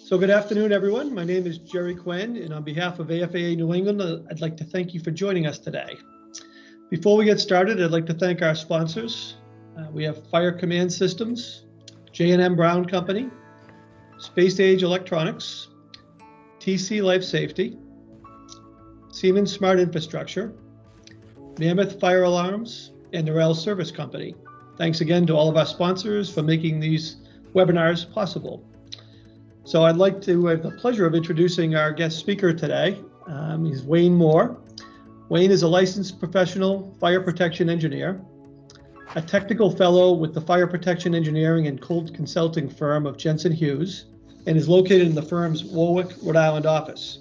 So good afternoon, everyone. My name is Jerry Quinn, and on behalf of AFAA New England, I'd like to thank you for joining us today. Before we get started, I'd like to thank our sponsors. We have Fire Command Systems, J&M Brown Company, Space Age Electronics, TC Life Safety, Siemens Smart Infrastructure, Mammoth Fire Alarms, and Norel Service Company. Thanks again to all of our sponsors for making these webinars possible. So I'd like to have the pleasure of introducing our guest speaker today. He's Wayne Moore. Wayne is a licensed professional fire protection engineer, a technical fellow with the fire protection engineering and cold consulting firm of Jensen Hughes, and is located in the firm's Warwick, Rhode Island office.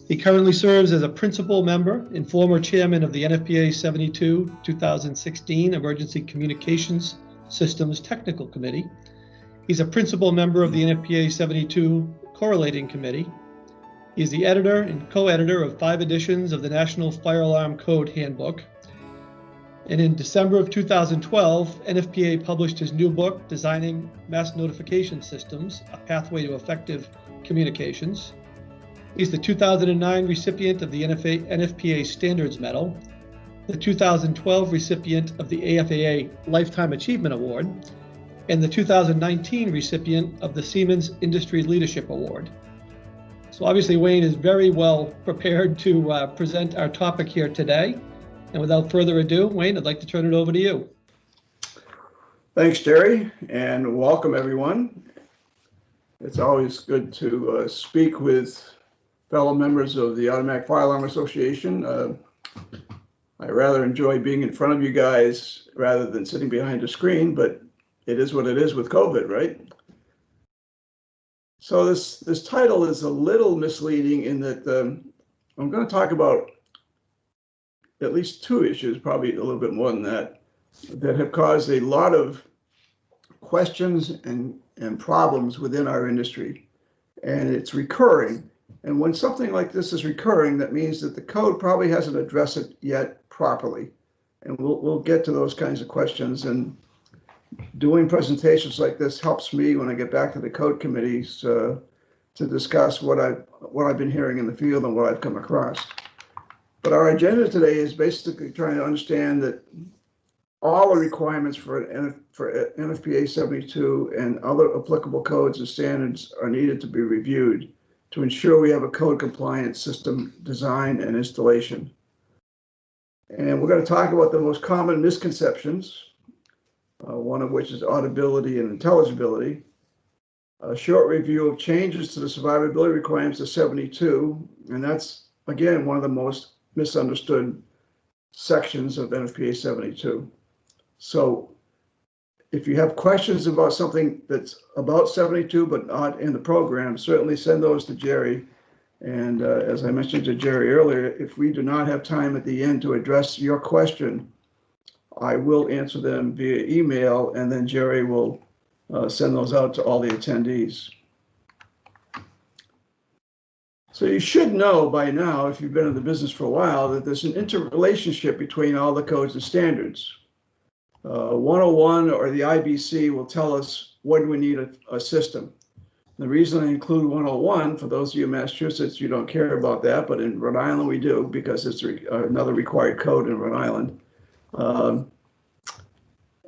He currently serves as a principal member and former chairman of the NFPA 72 2016 Emergency Communications Systems Technical Committee. He's a principal member of the NFPA 72 Correlating Committee. He's the editor and co-editor of 5 editions of the National Fire Alarm Code Handbook. And in December of 2012, NFPA published his new book, Designing Mass Notification Systems, A Pathway to Effective Communications. He's the 2009 recipient of the NFPA Standards Medal, the 2012 recipient of the AFAA Lifetime Achievement Award, and the 2019 recipient of the Siemens Industry Leadership Award. So obviously Wayne is very well prepared to present our topic here today. And without further ado, Wayne, I'd like to turn it over to you. Thanks, Jerry, and welcome everyone. It's always good to speak with fellow members of the Automatic Fire Alarm Association. I rather enjoy being in front of you guys rather than sitting behind a screen, but it is what it is with COVID, right? So this title is a little misleading in that I'm going to talk about at least 2 issues, probably a little bit more than that, that have caused a lot of questions and problems within our industry. And it's recurring. And when something like this is recurring, that means that the code probably hasn't addressed it yet properly. And we'll get to those kinds of questions. And doing presentations like this helps me when I get back to the code committees to discuss what I've been hearing in the field and what I've come across. But our agenda today is basically trying to understand that all the requirements for NFPA 72 and other applicable codes and standards are needed to be reviewed to ensure we have a code compliant system design and installation. And we're going to talk about the most common misconceptions, one of which is audibility and intelligibility, a short review of changes to the survivability requirements of 72, and that's, again, one of the most misunderstood sections of NFPA 72. So if you have questions about something that's about 72 but not in the program, certainly send those to Jerry. And as I mentioned to Jerry earlier, if we do not have time at the end to address your question, I will answer them via email, and then Jerry will send those out to all the attendees. So you should know by now, if you've been in the business for a while, that there's an interrelationship between all the codes and standards. 101 or the IBC will tell us when we need a system. The reason I include 101, for those of you in Massachusetts, you don't care about that, but in Rhode Island we do, because it's another required code in Rhode Island.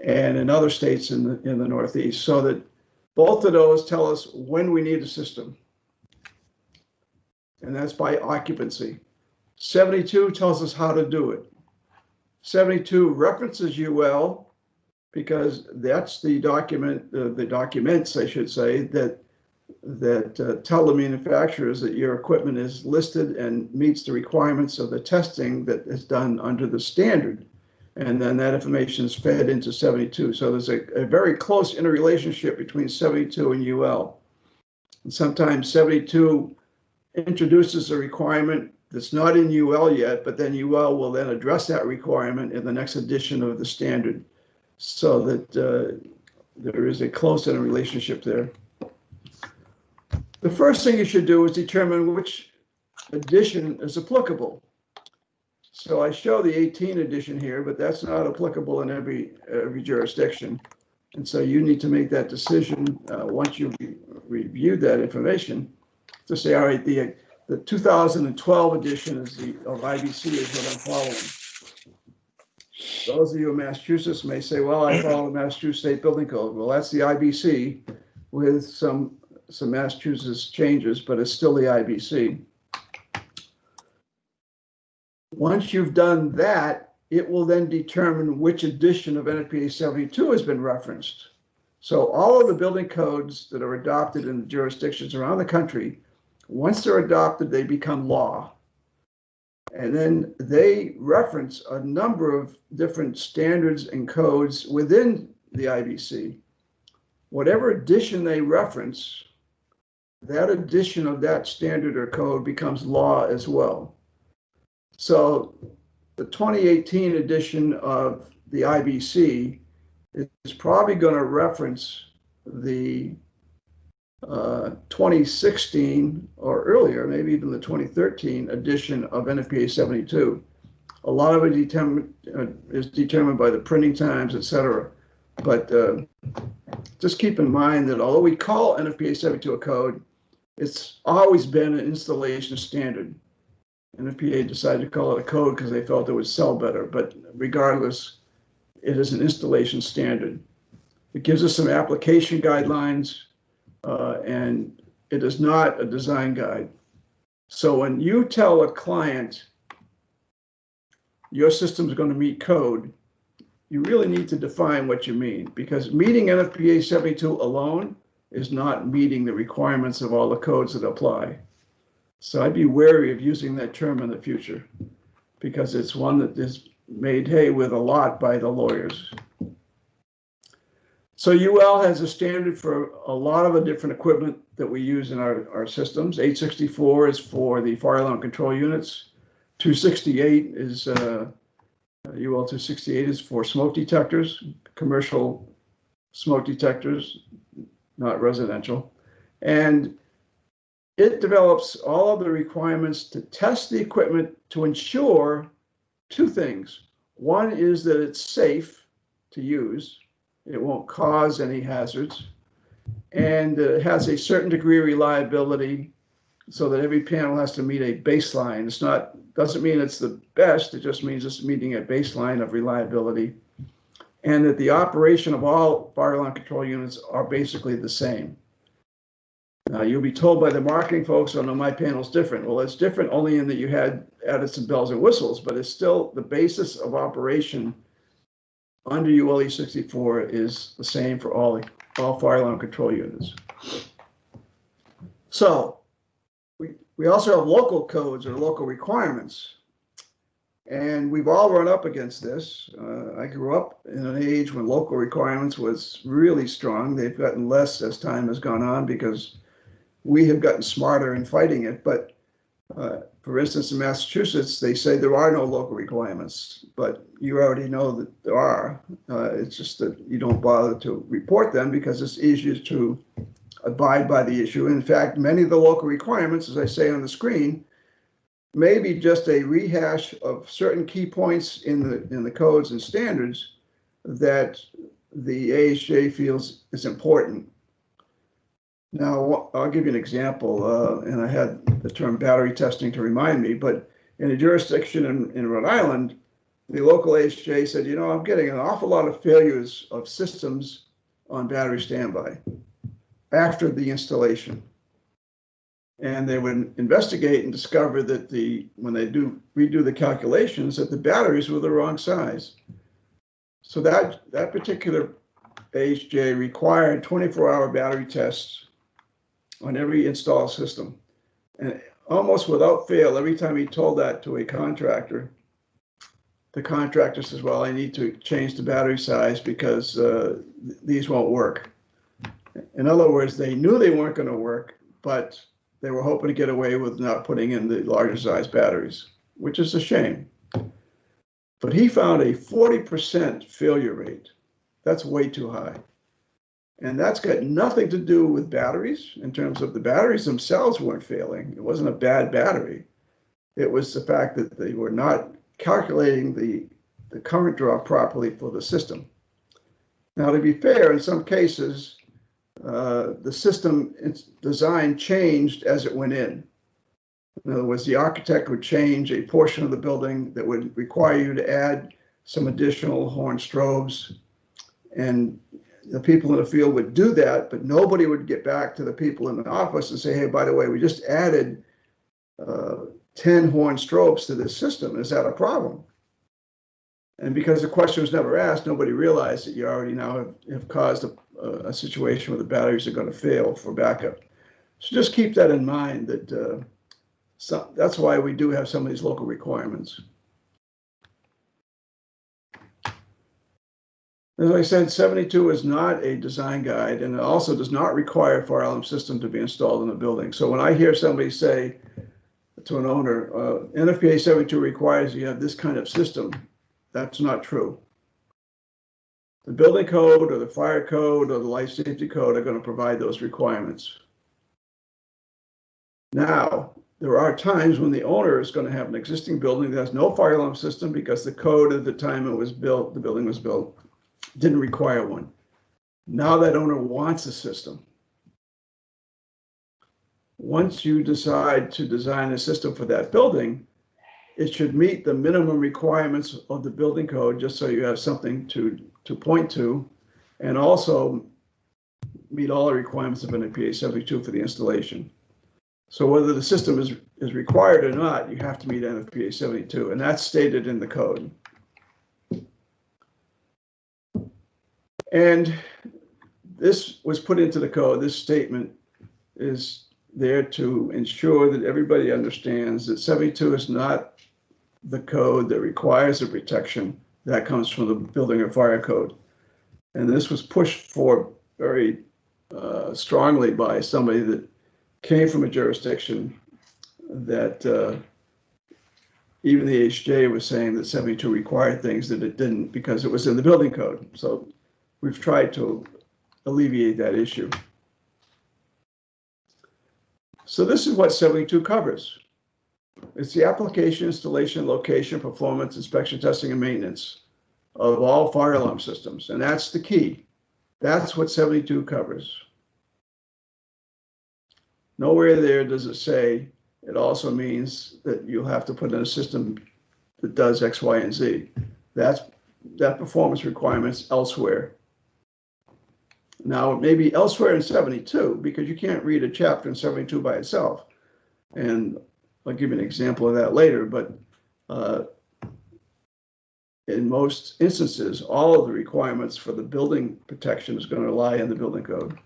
And in other states in the Northeast, so that both of those tell us when we need a system. And that's by occupancy. 72 tells us how to do it. 72 references UL because that's the document, the documents, I should say, that tell the manufacturers that your equipment is listed and meets the requirements of the testing that is done under the standard. And then that information is fed into 72. So there's a very close interrelationship between 72 and UL. And sometimes 72 introduces a requirement that's not in UL yet, but then UL will then address that requirement in the next edition of the standard, so that there is a close interrelationship there. The first thing you should do is determine which edition is applicable. So I show the 18 edition here, but that's not applicable in every jurisdiction. And so you need to make that decision once you reviewed that information to say, all right, the 2012 edition of IBC is what I'm following. Those of you in Massachusetts may say, well, I follow the Massachusetts State Building Code. Well, that's the IBC with some Massachusetts changes, but it's still the IBC. Once you've done that, it will then determine which edition of NFPA 72 has been referenced. So all of the building codes that are adopted in the jurisdictions around the country, once they're adopted, they become law. And then they reference a number of different standards and codes within the IBC. Whatever edition they reference, that edition of that standard or code becomes law as well. So the 2018 edition of the IBC is probably going to reference the 2016 or earlier, maybe even the 2013 edition of NFPA 72. A lot of it is determined by the printing times, et cetera. But just keep in mind that although we call NFPA 72 a code, it's always been an installation standard. NFPA decided to call it a code because they felt it would sell better, but regardless, it is an installation standard. It gives us some application guidelines, and it is not a design guide. So when you tell a client your system is going to meet code, you really need to define what you mean, because meeting NFPA 72 alone is not meeting the requirements of all the codes that apply. So I'd be wary of using that term in the future, because it's one that is made hay with a lot by the lawyers. So UL has a standard for a lot of the different equipment that we use in our systems. 864 is for the fire alarm control units. 268 is UL 268 is for smoke detectors, commercial smoke detectors, not residential. And it develops all of the requirements to test the equipment to ensure two things. One is that it's safe to use. It won't cause any hazards. And it has a certain degree of reliability so that every panel has to meet a baseline. It's not, doesn't mean it's the best, it just means it's meeting a baseline of reliability. And that the operation of all fire alarm control units are basically the same. Now, you'll be told by the marketing folks, oh no, my panel's different. Well, it's different only in that you had added some bells and whistles, but it's still the basis of operation under UL 64 is the same for all fire alarm control units. So we also have local codes or local requirements. And we've all run up against this. I grew up in an age when local requirements was really strong. They've gotten less as time has gone on because we have gotten smarter in fighting it. But for instance, in Massachusetts, they say there are no local requirements, but you already know that there are. It's just that you don't bother to report them because it's easier to abide by the issue. In fact, many of the local requirements, as I say on the screen, may be just a rehash of certain key points in the codes and standards that the AHJ feels is important. Now, I'll give you an example, and I had the term battery testing to remind me, but in a jurisdiction in Rhode Island, the local AHJ said, you know, I'm getting an awful lot of failures of systems on battery standby after the installation. And they would investigate and discover that when they redo the calculations, that the batteries were the wrong size. So that particular AHJ required 24-hour battery tests on every installed system. And almost without fail, every time he told that to a contractor, the contractor says, well, I need to change the battery size because these won't work. In other words, they knew they weren't going to work, but they were hoping to get away with not putting in the larger size batteries, which is a shame. But he found a 40% failure rate. That's way too high. And that's got nothing to do with batteries in terms of the batteries themselves weren't failing. It wasn't a bad battery. It was the fact that they were not calculating the current draw properly for the system. Now, to be fair, in some cases, the system design changed as it went in. In other words, the architect would change a portion of the building that would require you to add some additional horn strobes, and the people in the field would do that, but nobody would get back to the people in the office and say, hey, by the way, we just added 10 horn strobes to this system. Is that a problem? And because the question was never asked, nobody realized that you already now have caused a situation where the batteries are going to fail for backup. So just keep that in mind, that that's why we do have some of these local requirements. As I said, 72 is not a design guide, and it also does not require a fire alarm system to be installed in the building. So when I hear somebody say to an owner, NFPA 72 requires you have this kind of system, that's not true. The building code or the fire code or the life safety code are going to provide those requirements. Now, there are times when the owner is going to have an existing building that has no fire alarm system because the code at the time it was built, the building was built, didn't require one. Now that owner wants a system. Once you decide to design a system for that building, it should meet the minimum requirements of the building code, just so you have something to point to, and also meet all the requirements of NFPA 72 for the installation. So whether the system is required or not, you have to meet NFPA 72, and that's stated in the code. And this was put into the code. This statement is there to ensure that everybody understands that 72 is not the code that requires the protection that comes from the building or fire code. And this was pushed for very strongly by somebody that came from a jurisdiction that even the HJ was saying that 72 required things that it didn't because it was in the building code. So we've tried to alleviate that issue. So this is what 72 covers. It's the application, installation, location, performance, inspection, testing, and maintenance of all fire alarm systems. And that's the key. That's what 72 covers. Nowhere there does it say it also means that you'll have to put in a system that does X, Y, and Z. That performance requirement's elsewhere. Now, it may be elsewhere in 72 because you can't read a chapter in 72 by itself. And I'll give you an example of that later, but in most instances, all of the requirements for the building protection is going to lie in the building code.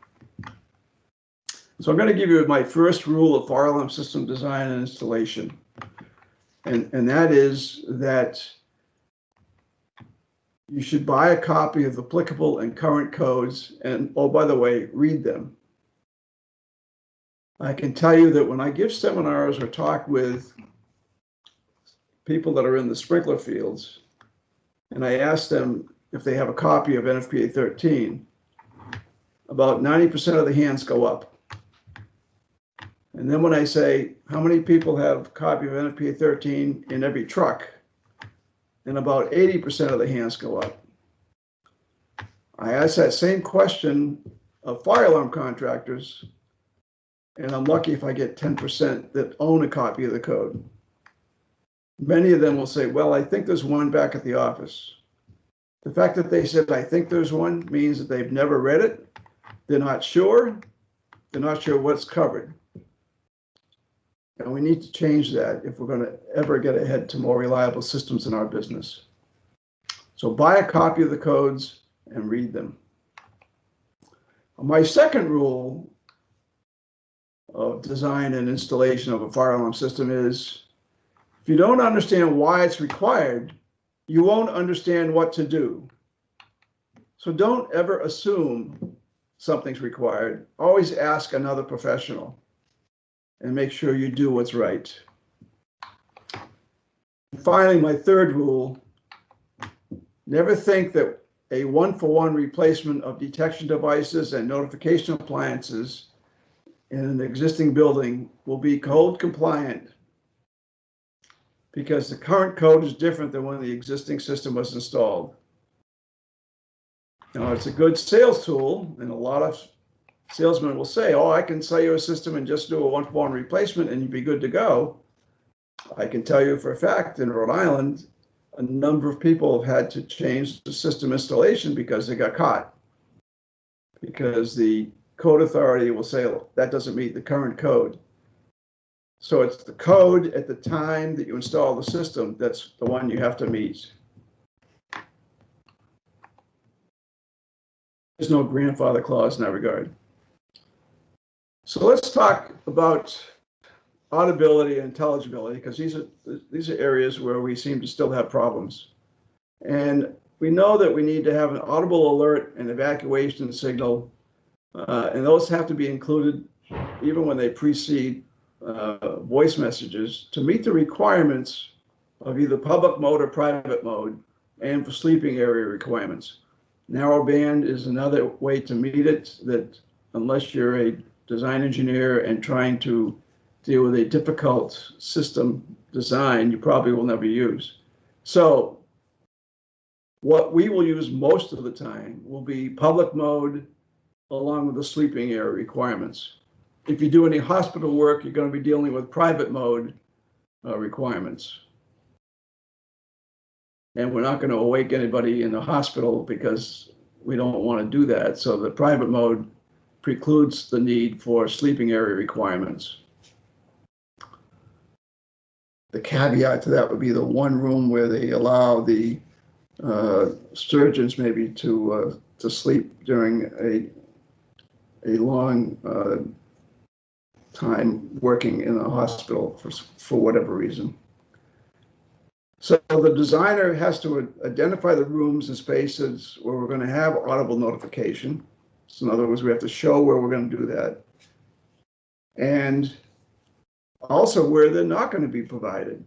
So I'm going to give you my first rule of fire alarm system design and installation. And that is that you should buy a copy of applicable and current codes, and oh, by the way, read them. I can tell you that when I give seminars or talk with people that are in the sprinkler fields, and I ask them if they have a copy of NFPA 13, about 90% of the hands go up. And then when I say, how many people have a copy of NFPA 13 in every truck? And about 80% of the hands go up. I ask that same question of fire alarm contractors, and I'm lucky if I get 10% that own a copy of the code. Many of them will say, well, I think there's one back at the office. The fact that they said, I think there's one, means that they've never read it. They're not sure. They're not sure what's covered. And we need to change that if we're going to ever get ahead to more reliable systems in our business. So buy a copy of the codes and read them. My second rule of design and installation of a fire alarm system is, if you don't understand why it's required, you won't understand what to do. So don't ever assume something's required. Always ask another professional and make sure you do what's right. And finally, my third rule, never think that a one-for-one replacement of detection devices and notification appliances in an existing building will be code compliant, because the current code is different than when the existing system was installed. Now, it's a good sales tool, and a lot of salesman will say, oh, I can sell you a system and just do a 1-for-1 replacement and you'd be good to go. I can tell you for a fact in Rhode Island, a number of people have had to change the system installation because they got caught. Because the code authority will say, oh, that doesn't meet the current code. So it's the code at the time that you install the system that's the one you have to meet. There's no grandfather clause in that regard. So let's talk about audibility and intelligibility, because these are areas where we seem to still have problems. And we know that we need to have an audible alert and evacuation signal, and those have to be included even when they precede voice messages to meet the requirements of either public mode or private mode, and for sleeping area requirements. Narrowband is another way to meet it, that unless you're a design engineer and trying to deal with a difficult system design, you probably will never use. So what we will use most of the time will be public mode along with the sleeping area requirements. If you do any hospital work, you're going to be dealing with private mode requirements. And we're not going to awake anybody in the hospital because we don't want to do that. So the private mode precludes the need for sleeping area requirements. The caveat to that would be the one room where they allow the surgeons maybe to sleep during a long time working in a hospital for whatever reason. So the designer has to identify the rooms and spaces where we're going to have audible notification. So in other words, we have to show where we're going to do that. And also where they're not going to be provided.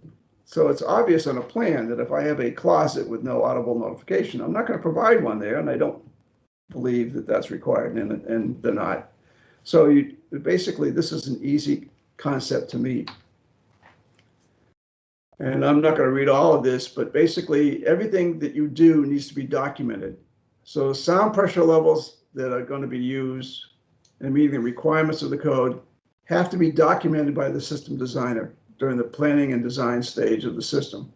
So it's obvious on a plan that if I have a closet with no audible notification, I'm not going to provide one there, and I don't believe that that's required, and they're not. So basically, this is an easy concept to meet. And I'm not going to read all of this, but basically everything that you do needs to be documented. So sound pressure levels that are going to be used and meeting the requirements of the code have to be documented by the system designer during the planning and design stage of the system.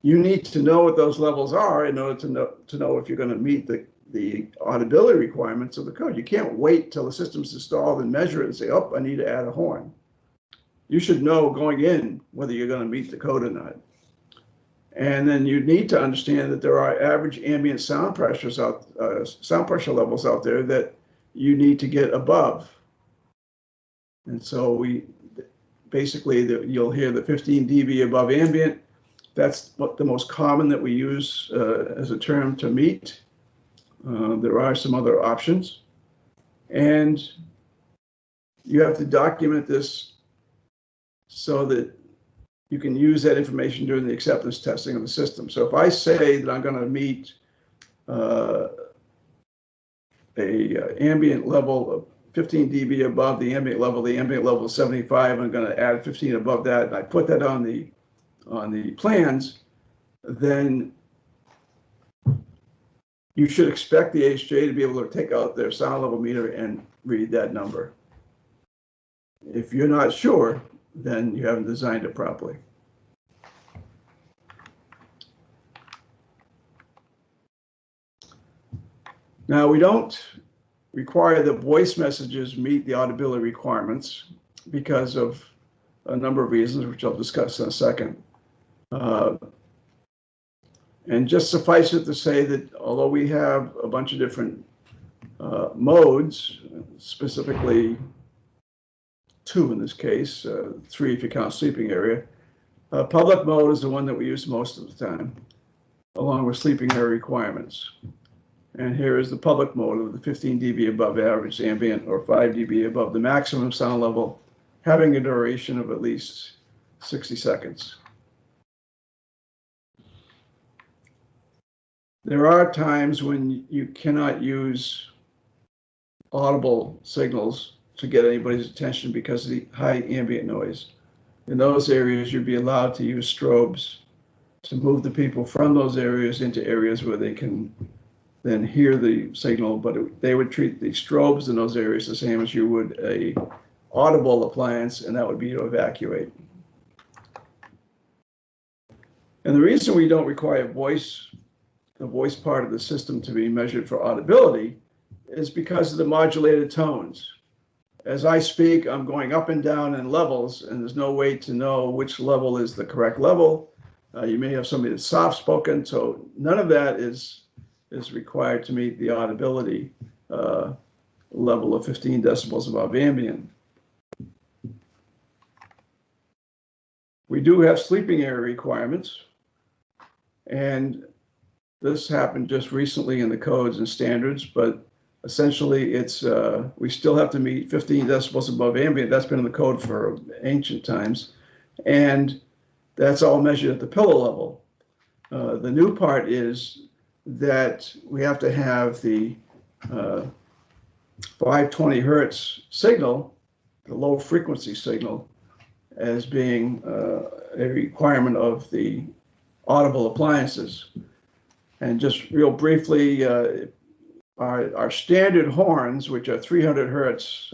You need to know what those levels are in order to know if you're going to meet the audibility requirements of the code. You can't wait till the system's installed and measure it and say, oh, I need to add a horn. You should know going in whether you're going to meet the code or not. And then you need to understand that there are average ambient sound pressure levels out there that you need to get above. And so you'll hear the 15 dB above ambient. That's the most common that we use as a term to meet. There are some other options. And you have to document this so that you can use that information during the acceptance testing of the system. So if I say that I'm going to meet a ambient level of 15 dB above the ambient level is 75, I'm going to add 15 above that, and I put that on the plans, then you should expect the ASJ to be able to take out their sound level meter and read that number. If you're not sure, then you haven't designed it properly. Now, we don't require that voice messages meet the audibility requirements because of a number of reasons, which I'll discuss in a second. And just suffice it to say that although we have a bunch of different modes, specifically 2 in this case, 3 if you count sleeping area, public mode is the one that we use most of the time, along with sleeping area requirements. And here is the public mode of the 15 dB above average ambient or 5 dB above the maximum sound level, having a duration of at least 60 seconds. There are times when you cannot use audible signals to get anybody's attention because of the high ambient noise. In those areas, you'd be allowed to use strobes to move the people from those areas into areas where they can then hear the signal, but they would treat the strobes in those areas the same as you would a audible appliance, and that would be to evacuate. And the reason we don't require the voice part of the system to be measured for audibility is because of the modulated tones. As I speak, I'm going up and down in levels, and there's no way to know which level is the correct level. You may have somebody that's soft-spoken, so none of that is required to meet the audibility level of 15 decibels above ambient. We do have sleeping area requirements, and this happened just recently in the codes and standards, but essentially it's we still have to meet 15 decibels above ambient. That's been in the code for ancient times, and that's all measured at the pillow level. The new part is that we have to have the 520 hertz signal, the low frequency signal, as being a requirement of the audible appliances. And just real briefly, our standard horns, which are 300 hertz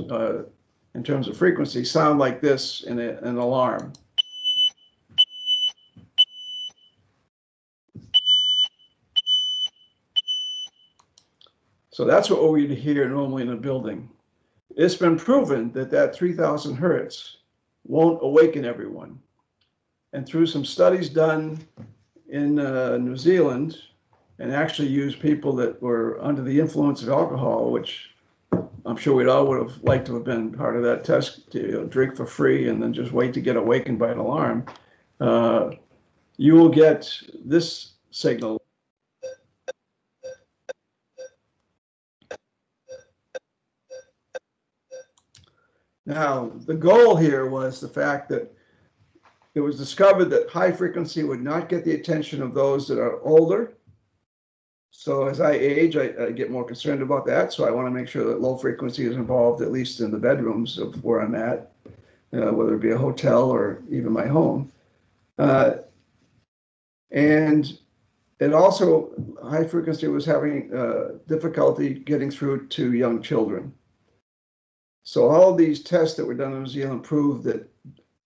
in terms of frequency, sound like this in an alarm. So that's what we'd hear normally in a building. It's been proven that that 3,000 hertz won't awaken everyone. And through some studies done in New Zealand, and actually used people that were under the influence of alcohol, which I'm sure we'd all would have liked to have been part of that test, to drink for free and then just wait to get awakened by an alarm. You will get this signal. Now, the goal here was the fact that it was discovered that high frequency would not get the attention of those that are older. So as I age, I get more concerned about that. So I want to make sure that low frequency is involved, at least in the bedrooms of where I'm at, whether it be a hotel or even my home. And it also, high frequency was having difficulty getting through to young children. So all of these tests that were done in New Zealand proved that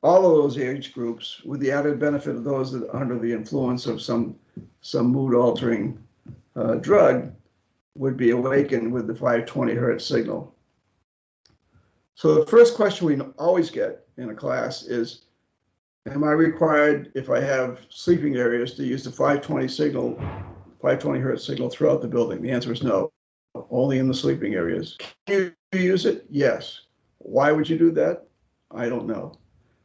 all of those age groups, with the added benefit of those that are under the influence of some mood-altering drug, would be awakened with the 520 hertz signal. So the first question we always get in a class is, am I required, if I have sleeping areas, to use the 520 hertz signal throughout the building? The answer is no, only in the sleeping areas. Can you use it? Yes. Why would you do that? I don't know.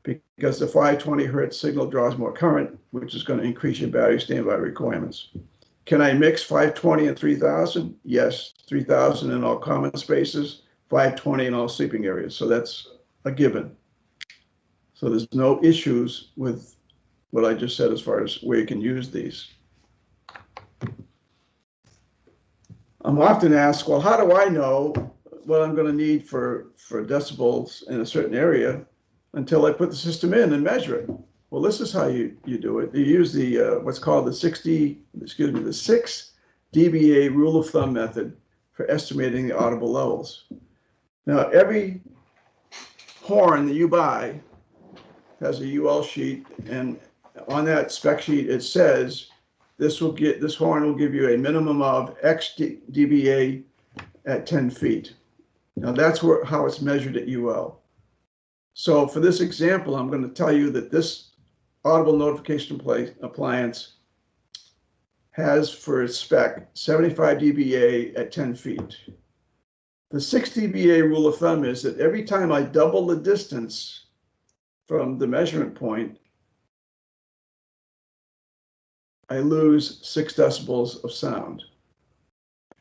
Because the 520 hertz signal draws more current, which is going to increase your battery standby requirements. Can I mix 520 and 3000? Yes, 3000 in all common spaces, 520 in all sleeping areas. So that's a given. So there's no issues with what I just said as far as where you can use these. I'm often asked, well, how do I know what I'm going to need for decibels in a certain area until I put the system in and measure it? Well, this is how you do it. You use the what's called the 6 dBA rule of thumb method for estimating the audible levels. Now, every horn that you buy has a UL sheet, and on that spec sheet it says this horn will give you a minimum of X dBA at 10 feet. Now that's how it's measured at UL. So for this example, I'm going to tell you that this audible notification appliance has for its spec 75 dBA at 10 feet. The 6 dBA rule of thumb is that every time I double the distance from the measurement point, I lose 6 decibels of sound.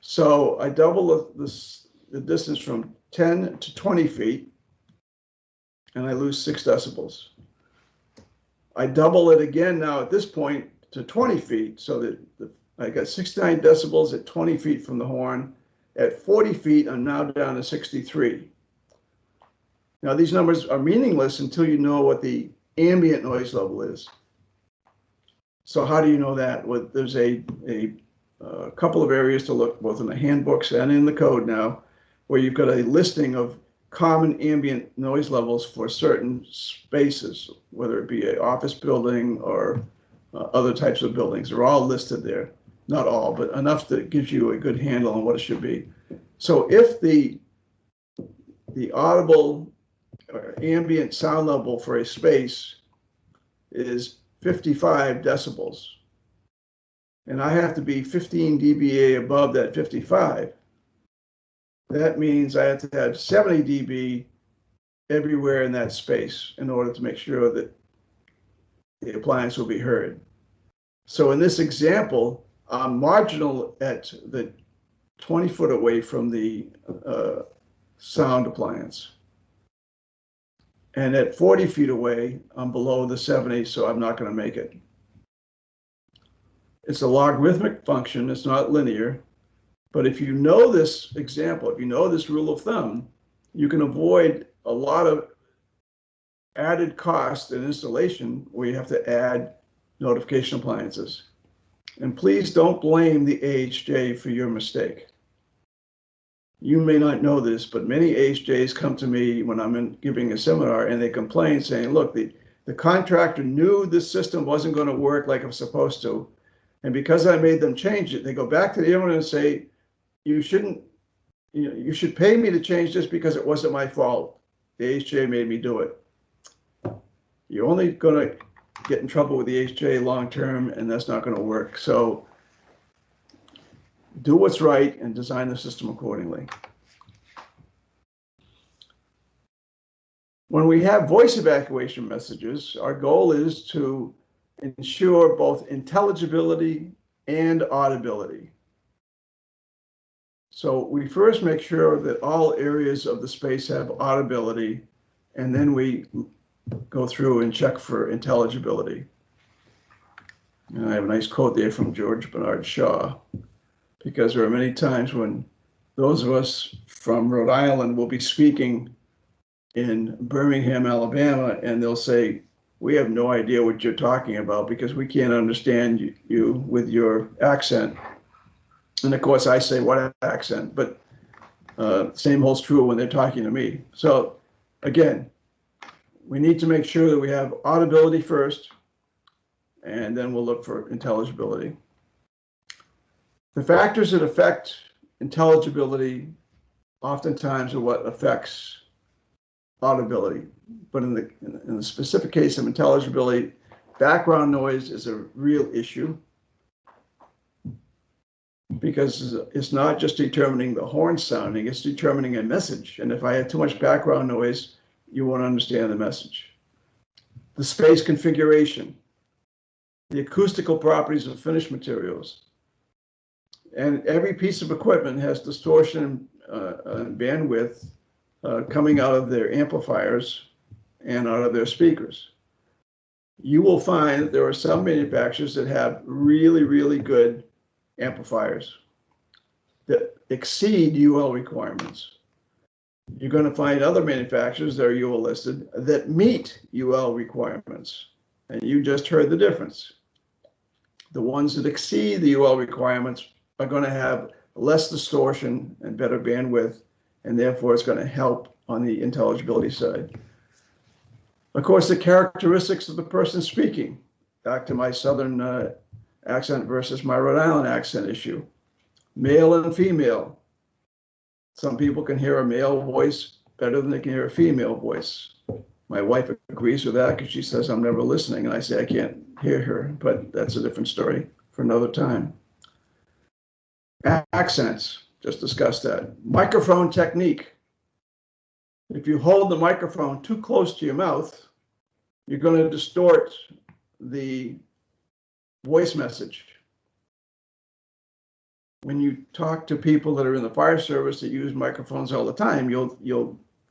So I double the distance from 10 to 20 feet, and I lose 6 decibels. I double it again now at this point to 20 feet, so that I got 69 decibels at 20 feet from the horn. At 40 feet, I'm now down to 63. Now these numbers are meaningless until you know what the ambient noise level is. So how do you know that? Well, there's a a couple of areas to look, both in the handbooks and in the code now, where you've got a listing of common ambient noise levels for certain spaces, whether it be an office building or other types of buildings. They're all listed there. Not all, but enough that gives you a good handle on what it should be. So if the audible or ambient sound level for a space is 55 decibels, and I have to be 15 dBA above that 55, that means I have to have 70 dB everywhere in that space in order to make sure that the appliance will be heard. So in this example, I'm marginal at the 20 foot away from the sound appliance. And at 40 feet away, I'm below the 70, so I'm not going to make it. It's a logarithmic function, it's not linear. But if you know this example, if you know this rule of thumb, you can avoid a lot of added cost in installation where you have to add notification appliances. And please don't blame the AHJ for your mistake. You may not know this, but many AHJs come to me when I'm giving a seminar and they complain saying, look, the contractor knew this system wasn't going to work like it was supposed to. And because I made them change it, they go back to the owner and say, you shouldn't, you should pay me to change this because it wasn't my fault. The AHJ made me do it. You're only going to get in trouble with the AHJ long term, and that's not going to work. So do what's right and design the system accordingly. When we have voice evacuation messages, our goal is to ensure both intelligibility and audibility. So we first make sure that all areas of the space have audibility, and then we go through and check for intelligibility. And I have a nice quote there from George Bernard Shaw, because there are many times when those of us from Rhode Island will be speaking in Birmingham, Alabama, and they'll say, we have no idea what you're talking about because we can't understand you with your accent. And of course I say, what accent? But same holds true when they're talking to me. So again, we need to make sure that we have audibility first, and then we'll look for intelligibility. The factors that affect intelligibility oftentimes are what affects audibility. But in the specific case of intelligibility, background noise is a real issue because it's not just determining the horn sounding, it's determining a message. And if I have too much background noise, you won't understand the message. The space configuration, the acoustical properties of finished materials. And every piece of equipment has distortion and bandwidth coming out of their amplifiers and out of their speakers. You will find that there are some manufacturers that have really, really good amplifiers that exceed UL requirements. You're going to find other manufacturers that are UL listed that meet UL requirements. And you just heard the difference. The ones that exceed the UL requirements are going to have less distortion and better bandwidth, and therefore it's going to help on the intelligibility side. Of course, the characteristics of the person speaking, back to my Southern accent versus my Rhode Island accent issue. Male and female. Some people can hear a male voice better than they can hear a female voice. My wife agrees with that because she says I'm never listening, and I say I can't hear her, but that's a different story for another time. Accents, just discussed that. Microphone technique. If you hold the microphone too close to your mouth, you're going to distort the voice message. When you talk to people that are in the fire service that use microphones all the time,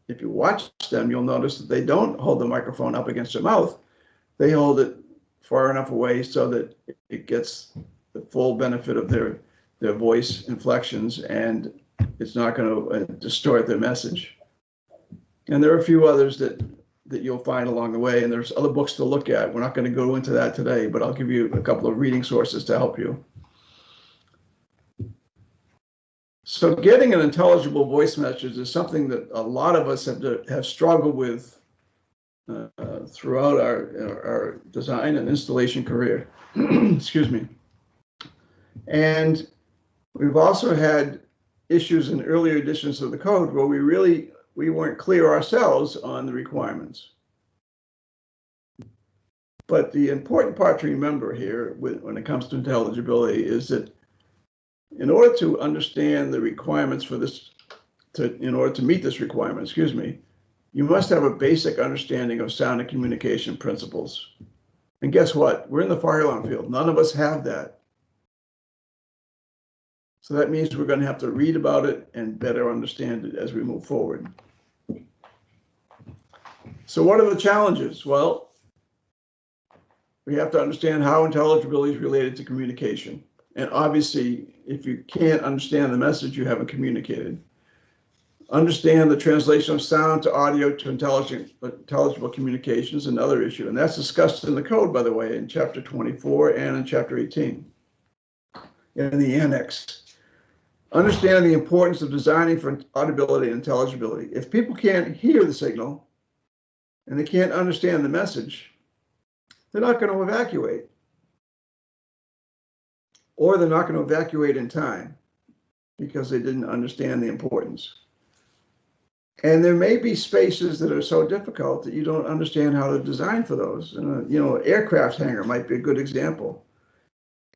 if you watch them, you'll notice that they don't hold the microphone up against their mouth. They hold it far enough away so that it gets the full benefit of their voice inflections, and it's not going to distort their message. And there are a few others that you'll find along the way, and there's other books to look at. We're not going to go into that today, but I'll give you a couple of reading sources to help you. So getting an intelligible voice message is something that a lot of us have struggled with throughout our design and installation career. Excuse me. And we've also had issues in earlier editions of the code where we weren't clear ourselves on the requirements. But the important part to remember here when it comes to intelligibility is that in order to understand the requirements for this, in order to meet this requirement, excuse me, you must have a basic understanding of sound and communication principles. And guess what? We're in the fire alarm field. None of us have that. So that means we're going to have to read about it and better understand it as we move forward. So what are the challenges? Well, we have to understand how intelligibility is related to communication. And obviously, if you can't understand the message, you haven't communicated. Understand the translation of sound to audio to intelligible communication is another issue. And that's discussed in the code, by the way, in chapter 24 and in chapter 18 in the annex. Understand the importance of designing for audibility and intelligibility. If people can't hear the signal and they can't understand the message, they're not going to evacuate. Or they're not going to evacuate in time because they didn't understand the importance. And there may be spaces that are so difficult that you don't understand how to design for those. And aircraft hangar might be a good example.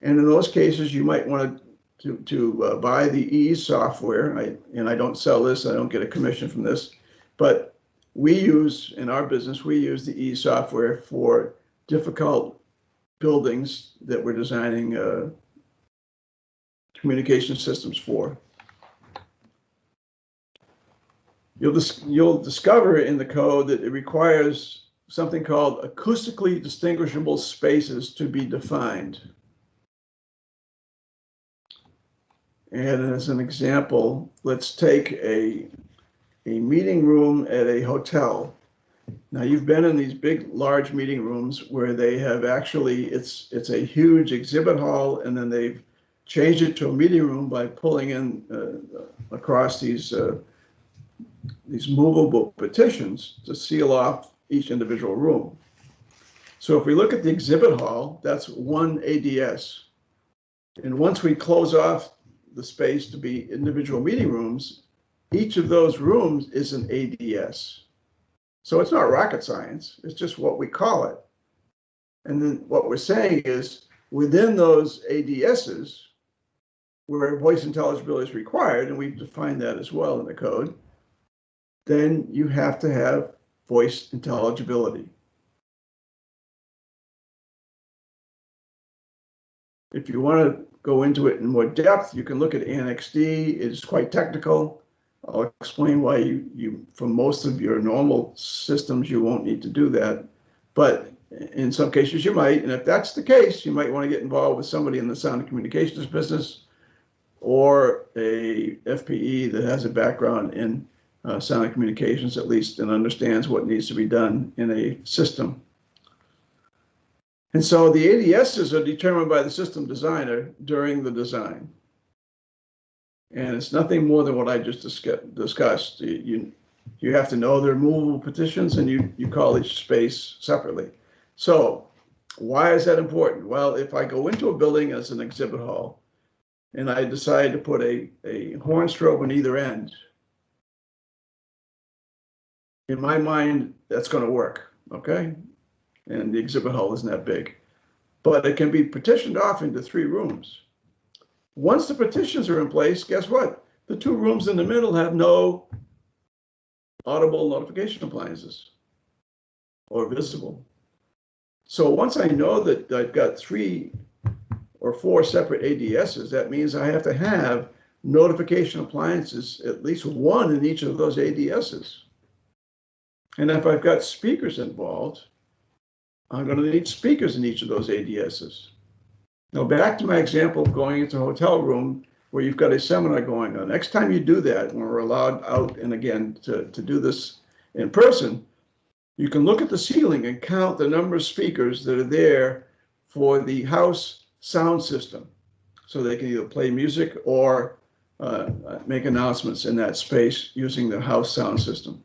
And in those cases, you might want to buy the ease software. I don't sell this, I don't get a commission from this, but in our business, we use the ease software for difficult buildings that we're designing communication systems for. You'll discover in the code that it requires something called acoustically distinguishable spaces to be defined. And as an example, let's take a meeting room at a hotel. Now, you've been in these big, large meeting rooms where they have actually, it's a huge exhibit hall, and then they've changed it to a meeting room by pulling in across these movable partitions to seal off each individual room. So if we look at the exhibit hall, that's one ADS. And once we close off the space to be individual meeting rooms, each of those rooms is an ADS. So it's not rocket science, it's just what we call it. And then what we're saying is within those ADSs, where voice intelligibility is required, and we've defined that as well in the code, then you have to have voice intelligibility. If you want to go into it in more depth, you can look at Annex D. It's quite technical. I'll explain why you for most of your normal systems, you won't need to do that. But in some cases you might, and if that's the case, you might want to get involved with somebody in the sound and communications business or a FPE that has a background in sound and communications at least, and understands what needs to be done in a system. And so the ADSs are determined by the system designer during the design. And it's nothing more than what I just discussed. You have to know they're movable partitions, and you call each space separately. So why is that important? Well, if I go into a building as an exhibit hall and I decide to put a horn strobe on either end, in my mind, that's going to work, okay? And the exhibit hall isn't that big. But it can be partitioned off into 3 rooms. Once the partitions are in place, guess what? The 2 rooms in the middle have no audible notification appliances or visible. So once I know that I've got 3 or 4 separate ADSs, that means I have to have notification appliances, at least 1 in each of those ADSs. And if I've got speakers involved, I'm going to need speakers in each of those ADSs. Now, back to my example of going into a hotel room where you've got a seminar going on. Next time you do that, when we're allowed out, and again, to do this in person, you can look at the ceiling and count the number of speakers that are there for the house sound system. So they can either play music or make announcements in that space using the house sound system.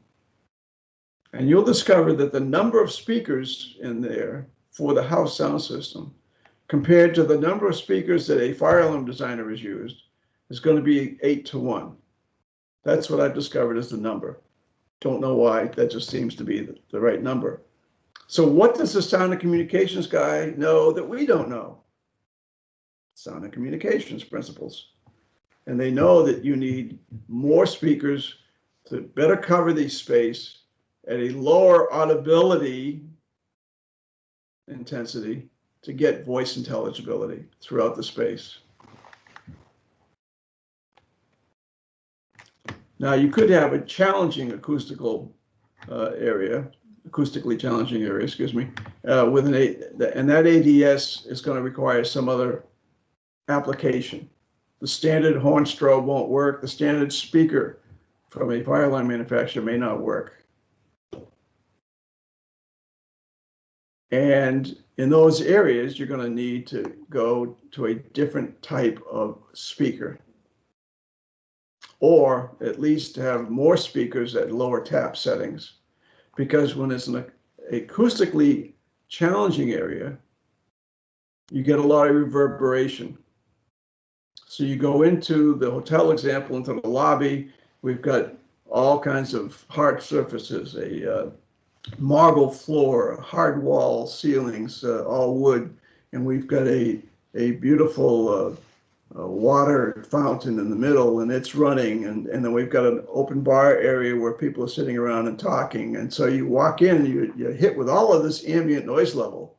And you'll discover that the number of speakers in there for the house sound system compared to the number of speakers that a fire alarm designer has used is going to be 8 to 1. That's what I've discovered as the number. Don't know why, that just seems to be the right number. So what does the sound and communications guy know that we don't know? Sound and communications principles. And they know that you need more speakers to better cover the space at a lower audibility intensity to get voice intelligibility throughout the space. Now you could have a challenging acoustically challenging area, excuse me, with and that ADS is going to require some other application. The standard horn strobe won't work. The standard speaker from a fire alarm manufacturer may not work. And in those areas, you're going to need to go to a different type of speaker, or at least have more speakers at lower tap settings. Because when it's an acoustically challenging area, you get a lot of reverberation. So you go into the hotel example, into the lobby, we've got all kinds of hard surfaces, a marble floor, hard wall ceilings, all wood, and we've got a beautiful water fountain in the middle, and it's running, and then we've got an open bar area where people are sitting around and talking. And so you walk in, you're hit with all of this ambient noise level.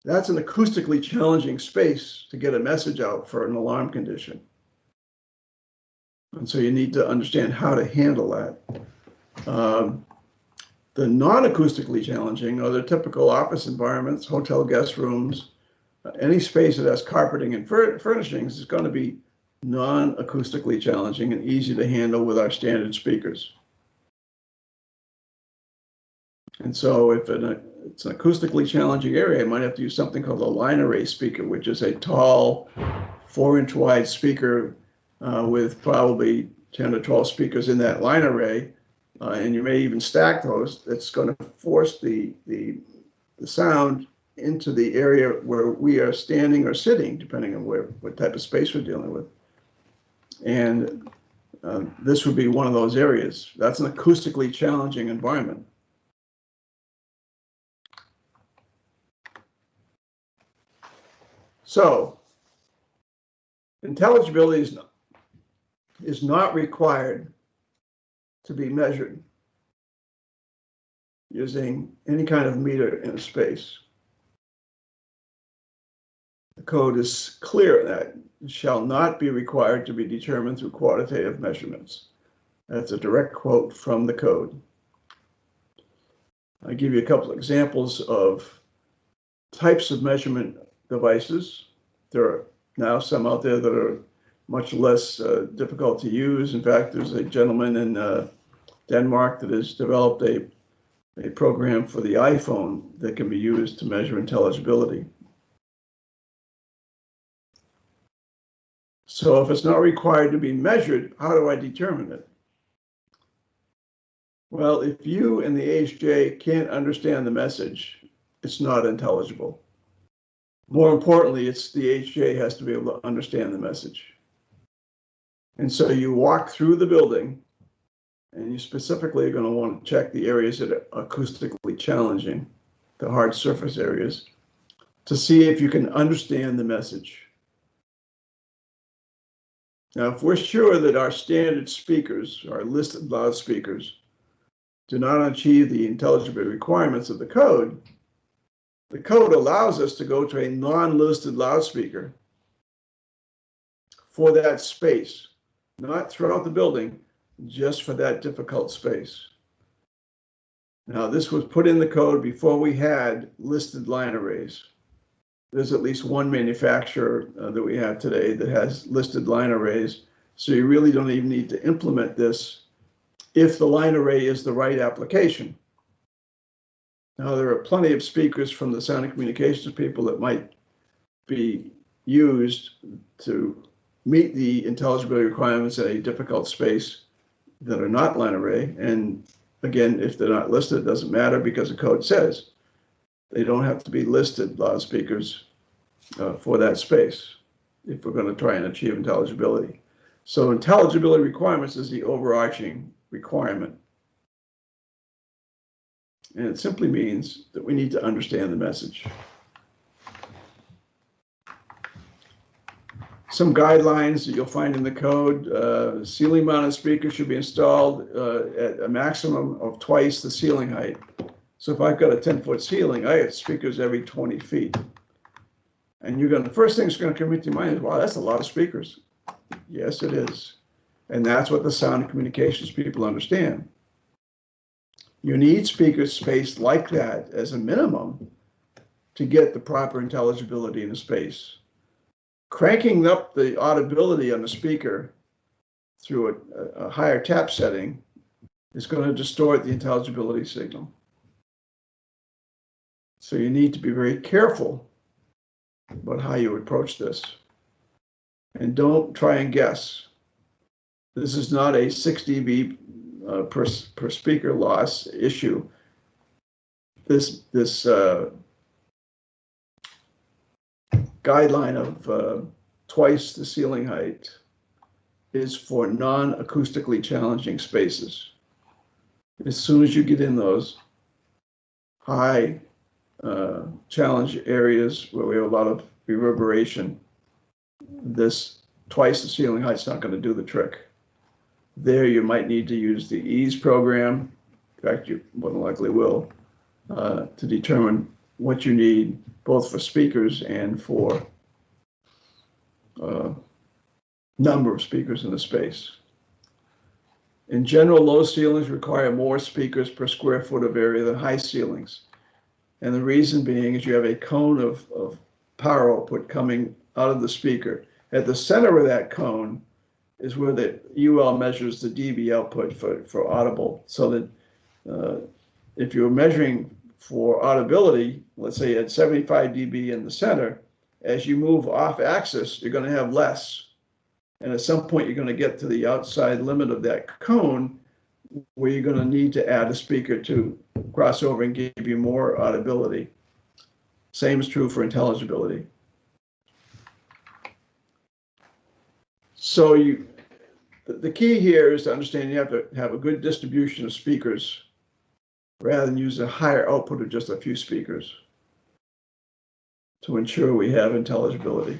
That's an acoustically challenging space to get a message out for an alarm condition. And so you need to understand how to handle that. The non-acoustically challenging are the typical office environments, hotel guest rooms. Any space that has carpeting and furnishings is going to be non-acoustically challenging and easy to handle with our standard speakers. And so if it's an acoustically challenging area, I might have to use something called a line array speaker, which is a tall 4-inch wide speaker with probably 10 or 12 speakers in that line array. And you may even stack those. That's going to force the sound into the area where we are standing or sitting, depending on what type of space we're dealing with. And this would be one of those areas. That's an acoustically challenging environment. So, intelligibility is not required to be measured using any kind of meter in a space. The code is clear that it shall not be required to be determined through quantitative measurements. That's a direct quote from the code. I'll give you a couple of examples of types of measurement devices. There are now some out there that are much less difficult to use. In fact, there's a gentleman in Denmark that has developed a program for the iPhone that can be used to measure intelligibility. So if it's not required to be measured, how do I determine it? Well, if you and the AHJ can't understand the message, it's not intelligible. More importantly, it's the AHJ has to be able to understand the message. And so you walk through the building, and you specifically are going to want to check the areas that are acoustically challenging, the hard surface areas, to see if you can understand the message. Now, if we're sure that our standard speakers, our listed loudspeakers, do not achieve the intelligibility requirements of the code allows us to go to a non-listed loudspeaker for that space, not throughout the building, just for that difficult space. Now, this was put in the code before we had listed line arrays. There's at least one manufacturer that we have today that has listed line arrays, so you really don't even need to implement this if the line array is the right application. Now, there are plenty of speakers from the sound and communications people that might be used to meet the intelligibility requirements in a difficult space that are not line array. And again, if they're not listed, it doesn't matter because the code says they don't have to be listed loudspeakers for that space if we're going to try and achieve intelligibility. So intelligibility requirements is the overarching requirement. And it simply means that we need to understand the message. Some guidelines that you'll find in the code: ceiling mounted speakers should be installed at a maximum of twice the ceiling height. So if I've got a 10-foot ceiling, I get speakers every 20 feet. And the first thing that's going to come into your mind is, wow, that's a lot of speakers. Yes, it is. And that's what the sound communications people understand. You need speakers spaced like that as a minimum to get the proper intelligibility in the space. Cranking up the audibility on the speaker through a higher tap setting is going to distort the intelligibility signal. So you need to be very careful about how you approach this. And don't try and guess. This is not a 6 dB per speaker loss issue. This guideline of twice the ceiling height is for non-acoustically challenging spaces. As soon as you get in those high challenge areas where we have a lot of reverberation, this twice the ceiling height is not going to do the trick. There you might need to use the ease program. In fact, you more than likely will, to determine what you need, both for speakers and for number of speakers in the space. In general, low ceilings require more speakers per square foot of area than high ceilings. And the reason being is you have a cone of power output coming out of the speaker. At the center of that cone is where the UL measures the dB output for audible. So that if you're measuring for audibility, let's say at 75 dB in the center, as you move off axis, you're going to have less. And at some point, you're going to get to the outside limit of that cone, where you're going to need to add a speaker to cross over and give you more audibility. Same is true for intelligibility. So the key here is to understand you have to have a good distribution of speakers rather than use a higher output of just a few speakers to ensure we have intelligibility.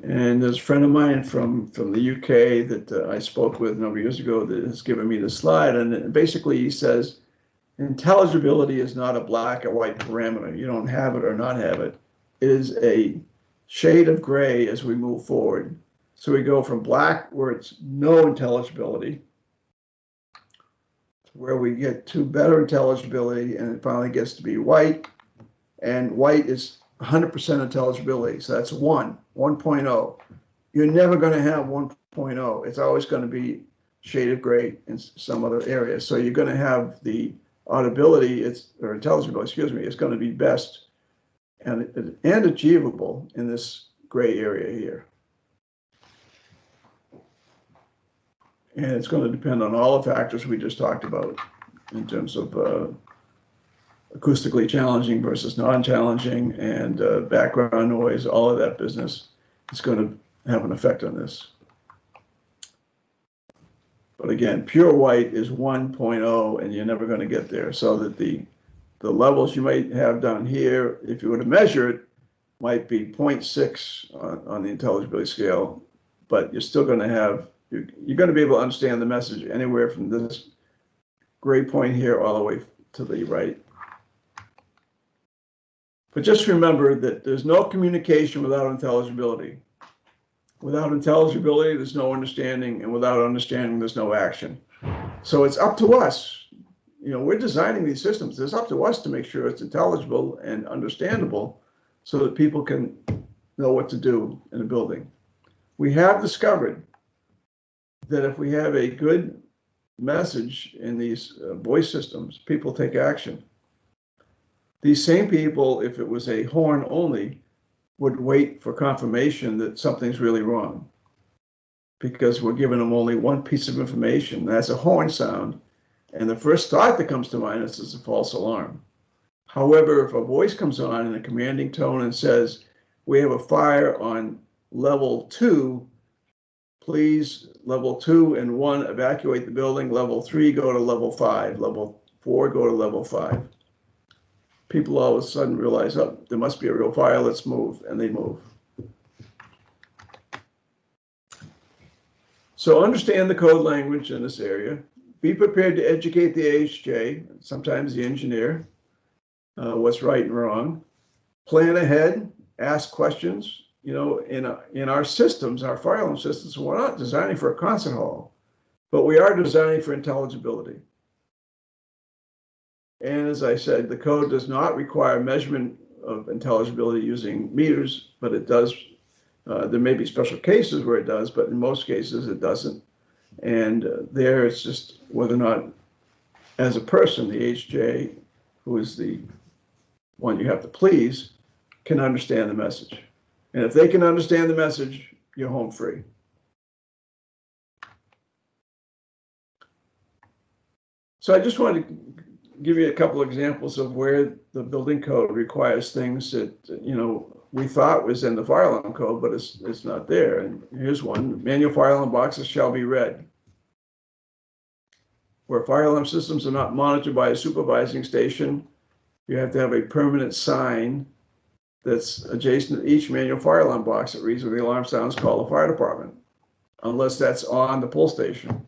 And there's a friend of mine from the UK that I spoke with a number of years ago that has given me the slide, and basically he says intelligibility is not a black or white parameter. You don't have it or not have it. It is a shade of gray as we move forward. So we go from black, where it's no intelligibility, to where we get to better intelligibility, and it finally gets to be white. And white is 100% intelligibility. So that's 1.0. You're never going to have 1.0. It's always going to be shade of gray in some other area. So you're going to have the audibility, or intelligibility, excuse me, is going to be best and achievable in this gray area here. And it's going to depend on all the factors we just talked about in terms of acoustically challenging versus non-challenging, and background noise, all of that business is going to have an effect on this. But again, pure white is 1.0, and you're never going to get there. So that the levels you might have down here, if you were to measure it, might be 0.6 on the intelligibility scale, but you're still going to have, you're going to be able to understand the message anywhere from this gray point here all the way to the right. But just remember that there's no communication without intelligibility. Without intelligibility, there's no understanding, and without understanding, there's no action. So it's up to us. You know, we're designing these systems. It's up to us to make sure it's intelligible and understandable so that people can know what to do in a building. We have discovered that if we have a good message in these voice systems, people take action. These same people, if it was a horn only, would wait for confirmation that something's really wrong, because we're giving them only one piece of information. That's a horn sound. And the first thought that comes to mind is it's a false alarm. However, if a voice comes on in a commanding tone and says, we have a fire on level 2, please, level 2 and 1, evacuate the building. Level 3, go to level 5. Level 4, go to level 5. People all of a sudden realize, oh, there must be a real fire, let's move, and they move. So understand the code language in this area. Be prepared to educate the AHJ, sometimes the engineer, what's right and wrong. Plan ahead, ask questions. You know, in our systems, our fire alarm systems, we're not designing for a concert hall, but we are designing for intelligibility. And as I said, the code does not require measurement of intelligibility using meters, but it does. There may be special cases where it does, but in most cases it doesn't. And there it's just whether or not, as a person, the HJ, who is the one you have to please, can understand the message. And if they can understand the message, you're home free. So I just wanted to give you a couple of examples of where the building code requires things that, you know, we thought was in the fire alarm code, but it's not there. And here's one: manual fire alarm boxes shall be read. Where fire alarm systems are not monitored by a supervising station, you have to have a permanent sign that's adjacent to each manual fire alarm box that reads when the alarm sounds, call the fire department, unless that's on the pull station.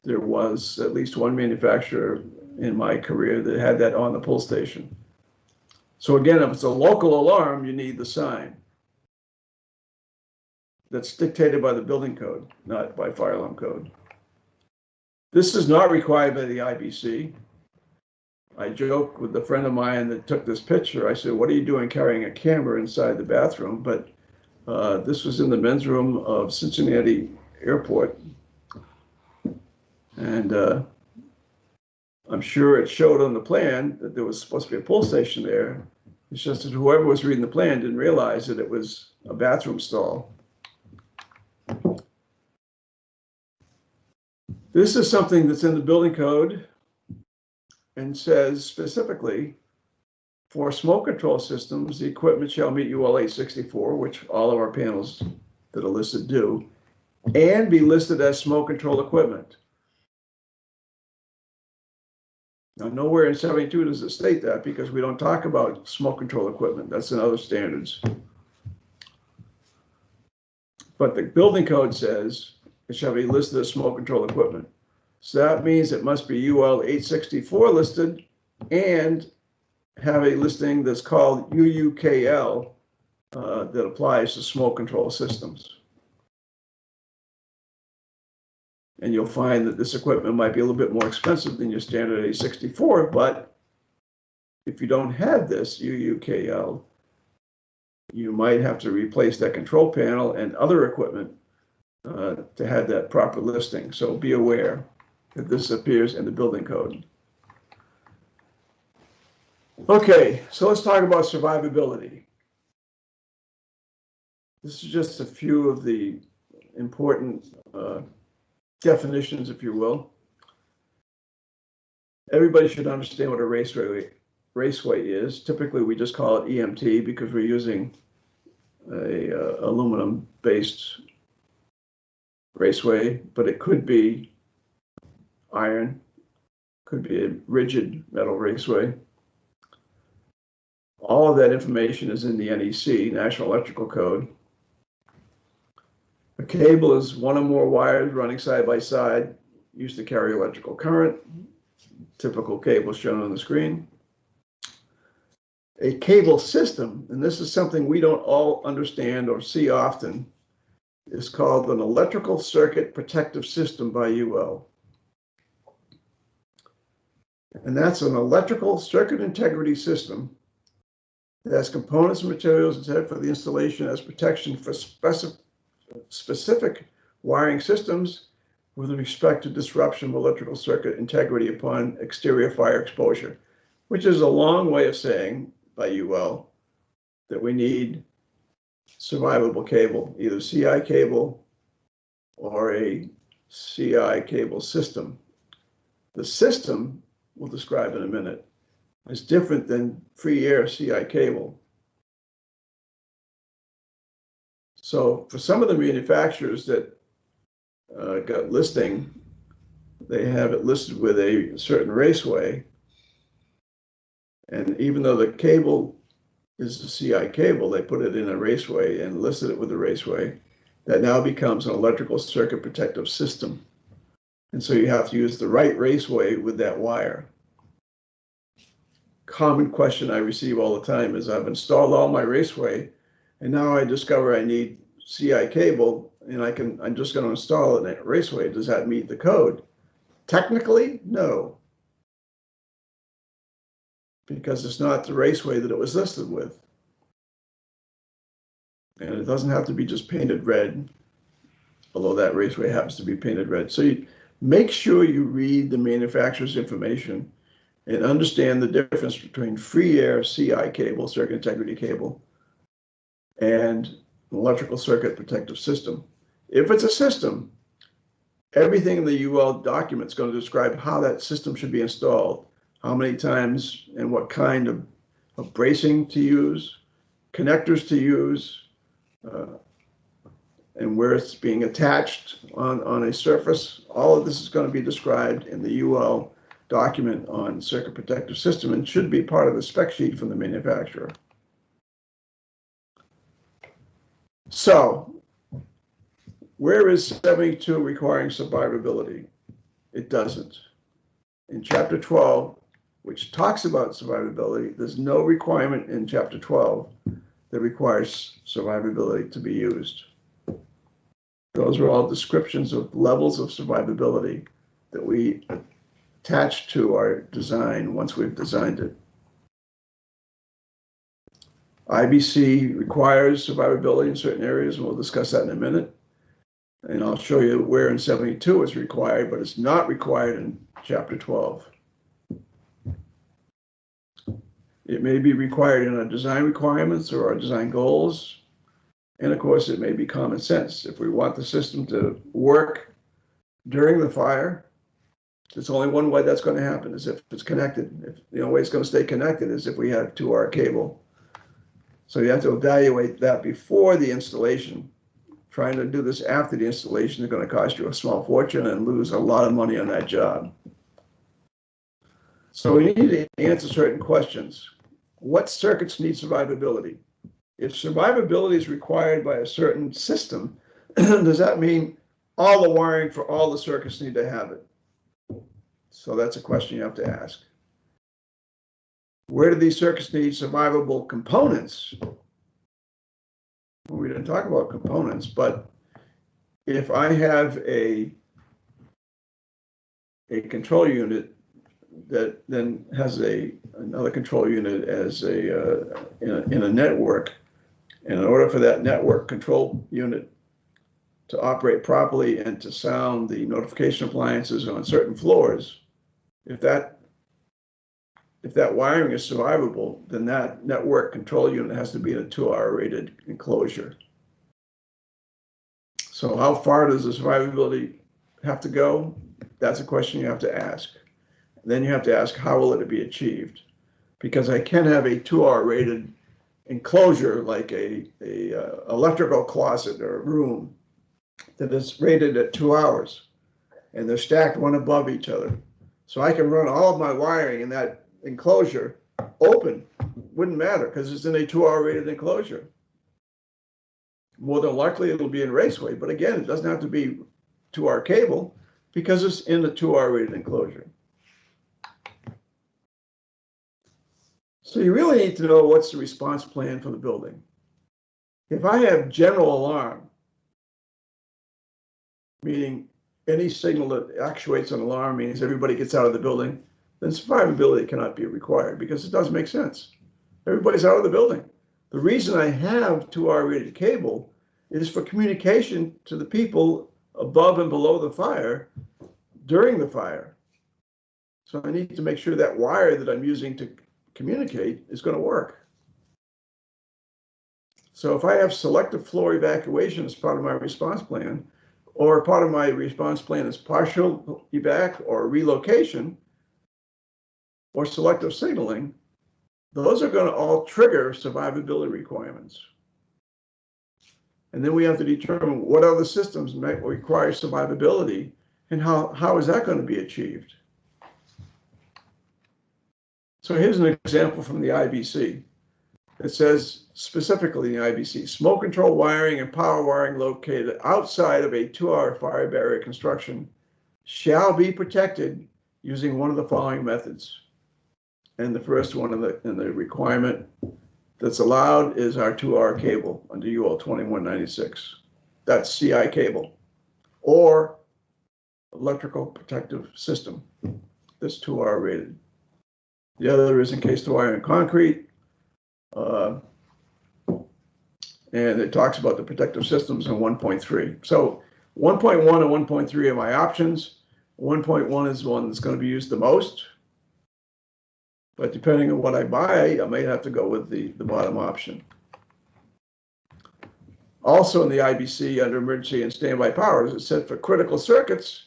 There was at least one manufacturer in my career that had that on the pull station. So again, if it's a local alarm, you need the sign. That's dictated by the building code, not by fire alarm code. This is not required by the IBC. I joked with a friend of mine that took this picture. I said, what are you doing carrying a camera inside the bathroom? But this was in the men's room of Cincinnati Airport. And I'm sure it showed on the plan that there was supposed to be a pull station there. It's just that whoever was reading the plan didn't realize that it was a bathroom stall. This is something that's in the building code and says specifically, for smoke control systems, the equipment shall meet UL 864, which all of our panels that are listed do, and be listed as smoke control equipment. Now, nowhere in 72 does it state that, because we don't talk about smoke control equipment. That's in other standards. But the building code says it shall be listed as smoke control equipment. So that means it must be UL 864 listed and have a listing that's called UUKL that applies to smoke control systems. And you'll find that this equipment might be a little bit more expensive than your standard 864, but if you don't have this UUKL, you might have to replace that control panel and other equipment to have that proper listing. So be aware that this appears in the building code. Okay, so let's talk about survivability. This is just a few of the important definitions, if you will. Everybody should understand what a raceway is. Typically, we just call it EMT because we're using a aluminum-based raceway, but it could be iron, could be a rigid metal raceway. All of that information is in the NEC, National Electrical Code. A cable is one or more wires running side by side, used to carry electrical current. Typical cable shown on the screen. A cable system, and this is something we don't all understand or see often, is called an electrical circuit protective system by UL. And that's an electrical circuit integrity system that has components and materials intended for the installation as protection for specific wiring systems with respect to disruption of electrical circuit integrity upon exterior fire exposure, which is a long way of saying by UL that we need survivable cable, either CI cable or a CI cable system. The system, we'll describe in a minute, is different than free air CI cable. So for some of the manufacturers that got listing, they have it listed with a certain raceway. And even though the cable is the CI cable, they put it in a raceway and listed it with a raceway. That now becomes an electrical circuit protective system. And so you have to use the right raceway with that wire. Common question I receive all the time is I've installed all my raceway and now I discover I need CI cable and I'm just going to install it in a raceway. Does that meet the code? Technically, no. Because it's not the raceway that it was listed with. And it doesn't have to be just painted red, although that raceway happens to be painted red. So you make sure you read the manufacturer's information and understand the difference between free air CI cable, circuit integrity cable, and an electrical circuit protective system. If it's a system, everything in the UL document is going to describe how that system should be installed, how many times and what kind of bracing to use, connectors to use, and where it's being attached on a surface. All of this is going to be described in the UL document on circuit protective system and should be part of the spec sheet from the manufacturer. So, where is 72 requiring survivability? It doesn't. In Chapter 12, which talks about survivability, there's no requirement in Chapter 12 that requires survivability to be used. Those are all descriptions of levels of survivability that we attach to our design once we've designed it. IBC requires survivability in certain areas, and we'll discuss that in a minute. And I'll show you where in 72 it's required, but it's not required in Chapter 12. It may be required in our design requirements or our design goals. And of course, it may be common sense. If we want the system to work during the fire, there's only one way that's going to happen, is if it's connected. If the only way it's going to stay connected is if we have 2R cable. So you have to evaluate that before the installation. Trying to do this after the installation is going to cost you a small fortune and lose a lot of money on that job. So we need to answer certain questions. What circuits need survivability? If survivability is required by a certain system, does that mean all the wiring for all the circuits need to have it? So that's a question you have to ask. Where do these circuits need survivable components? Well, we didn't talk about components, but if I have a control unit that then has another control unit as in a network, and in order for that network control unit to operate properly and to sound the notification appliances on certain floors, if that wiring is survivable, then that network control unit has to be in a 2R rated enclosure. So how far does the survivability have to go? That's a question you have to ask. Then you have to ask, how will it be achieved? Because I can have a 2R rated enclosure, like a electrical closet or a room that is rated at 2 hours, and they're stacked one above each other. So I can run all of my wiring in that enclosure open. Wouldn't matter because it's in a 2R rated enclosure. More than likely it'll be in raceway, but again, it doesn't have to be 2R cable because it's in a 2R rated enclosure. So you really need to know what's the response plan for the building. If I have general alarm, meaning any signal that actuates an alarm means everybody gets out of the building, then survivability cannot be required because it doesn't make sense. Everybody's out of the building. The reason I have 2R rated cable is for communication to the people above and below the fire during the fire. So I need to make sure that wire that I'm using to communicate is going to work. So if I have selective floor evacuation as part of my response plan, or part of my response plan is partial evac or relocation, or selective signaling, those are going to all trigger survivability requirements. And then we have to determine what other systems might require survivability and how is that going to be achieved. So here's an example from the IBC. It says specifically in the IBC, smoke control wiring and power wiring located outside of a 2-hour fire barrier construction shall be protected using one of the following methods. And the first one in the requirement that's allowed is our 2-hour cable under UL 2196. That's CI cable or electrical protective system that's 2-hour rated. The other is encased wire and concrete. And it talks about the protective systems in 1.3. So 1.1 and 1.3 are my options. 1.1 is the one that's going to be used the most. But depending on what I buy, I may have to go with the bottom option. Also in the IBC under emergency and standby powers, it said for critical circuits,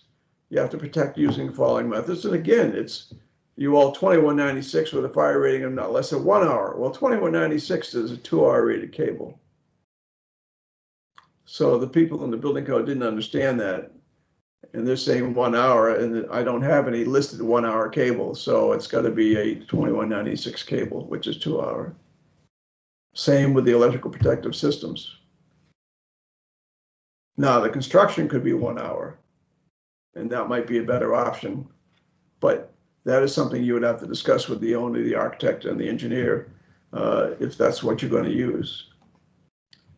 you have to protect using the following methods. And again, it's UL 2196 with a fire rating of not less than 1 hour. Well, 2196 is a 2-hour rated cable. So the people in the building code didn't understand that. And they're saying 1 hour, and I don't have any listed 1-hour cable. So it's got to be a 2196 cable, which is 2-hour. Same with the electrical protective systems. Now, the construction could be 1 hour, and that might be a better option. But that is something you would have to discuss with the owner, the architect, and the engineer, if that's what you're going to use.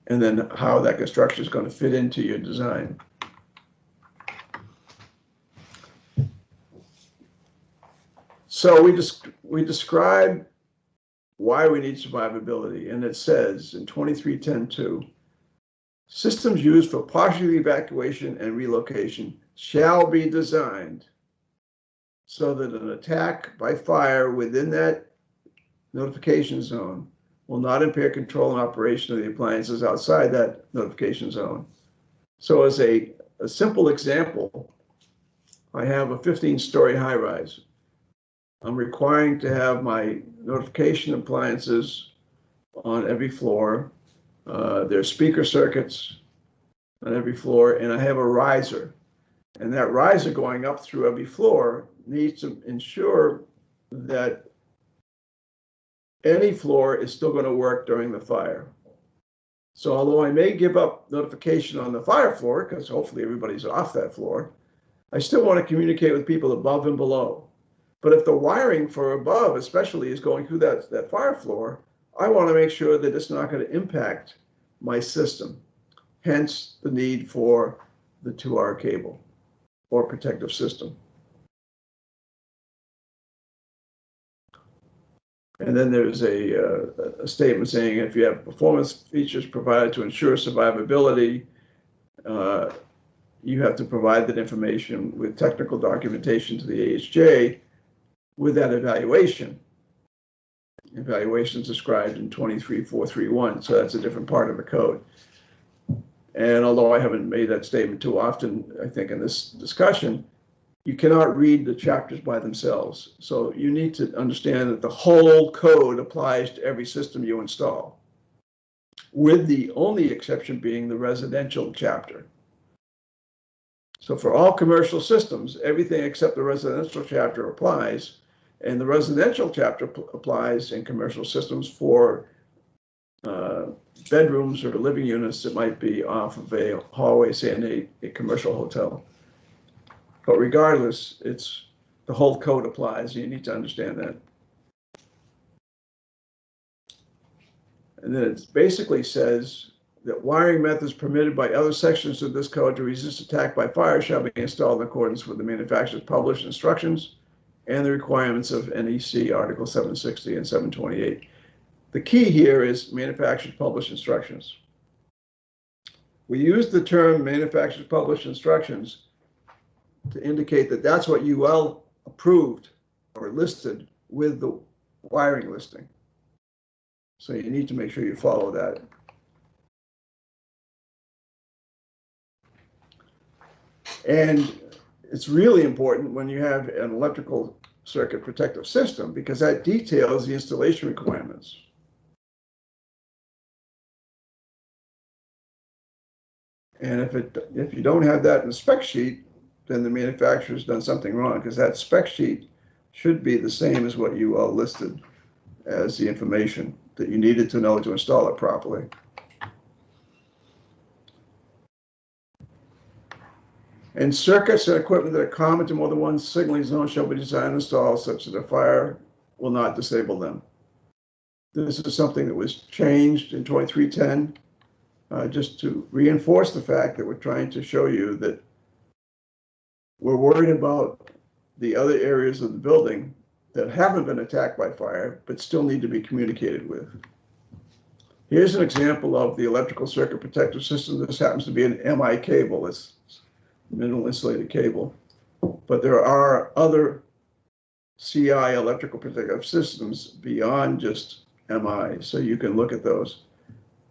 And then how that construction is going to fit into your design. So we describe why we need survivability, and it says in 23.10.2, systems used for partial evacuation and relocation shall be designed so that an attack by fire within that notification zone will not impair control and operation of the appliances outside that notification zone. So as a simple example, I have a 15-story high-rise. I'm requiring to have my notification appliances on every floor. There's speaker circuits on every floor, and I have a riser. And that riser going up through every floor needs to ensure that any floor is still going to work during the fire. So although I may give up notification on the fire floor, because hopefully everybody's off that floor, I still want to communicate with people above and below. But if the wiring for above especially is going through that fire floor, I want to make sure that it's not going to impact my system. Hence the need for the 2-hour cable or protective system. And then there's a statement saying if you have performance features provided to ensure survivability, you have to provide that information with technical documentation to the AHJ with that evaluation. Evaluation is described in 23.431, so that's a different part of the code. And although I haven't made that statement too often, I think in this discussion, you cannot read the chapters by themselves. So you need to understand that the whole code applies to every system you install, with the only exception being the residential chapter. So for all commercial systems, everything except the residential chapter applies, and the residential chapter applies in commercial systems for bedrooms or living units that might be off of a hallway, say in a commercial hotel. But regardless, it's the whole code applies. You need to understand that. And then it basically says that wiring methods permitted by other sections of this code to resist attack by fire shall be installed in accordance with the manufacturer's published instructions and the requirements of NEC Article 760 and 728. The key here is manufacturer's published instructions. We use the term manufacturer's published instructions to indicate that that's what UL approved or listed with the wiring listing. So you need to make sure you follow that. And it's really important when you have an electrical circuit protective system, because that details the installation requirements. And if you don't have that in the spec sheet, then the manufacturer's done something wrong, because that spec sheet should be the same as what you all listed as the information that you needed to know to install it properly. And circuits and equipment that are common to more than one signaling zone shall be designed and installed such that a fire will not disable them. This is something that was changed in 2310, just to reinforce the fact that we're trying to show you that we're worried about the other areas of the building that haven't been attacked by fire, but still need to be communicated with. Here's an example of the electrical circuit protective system. This happens to be an MI cable. It's minimal insulated cable. But there are other CI electrical protective systems beyond just MI, so you can look at those.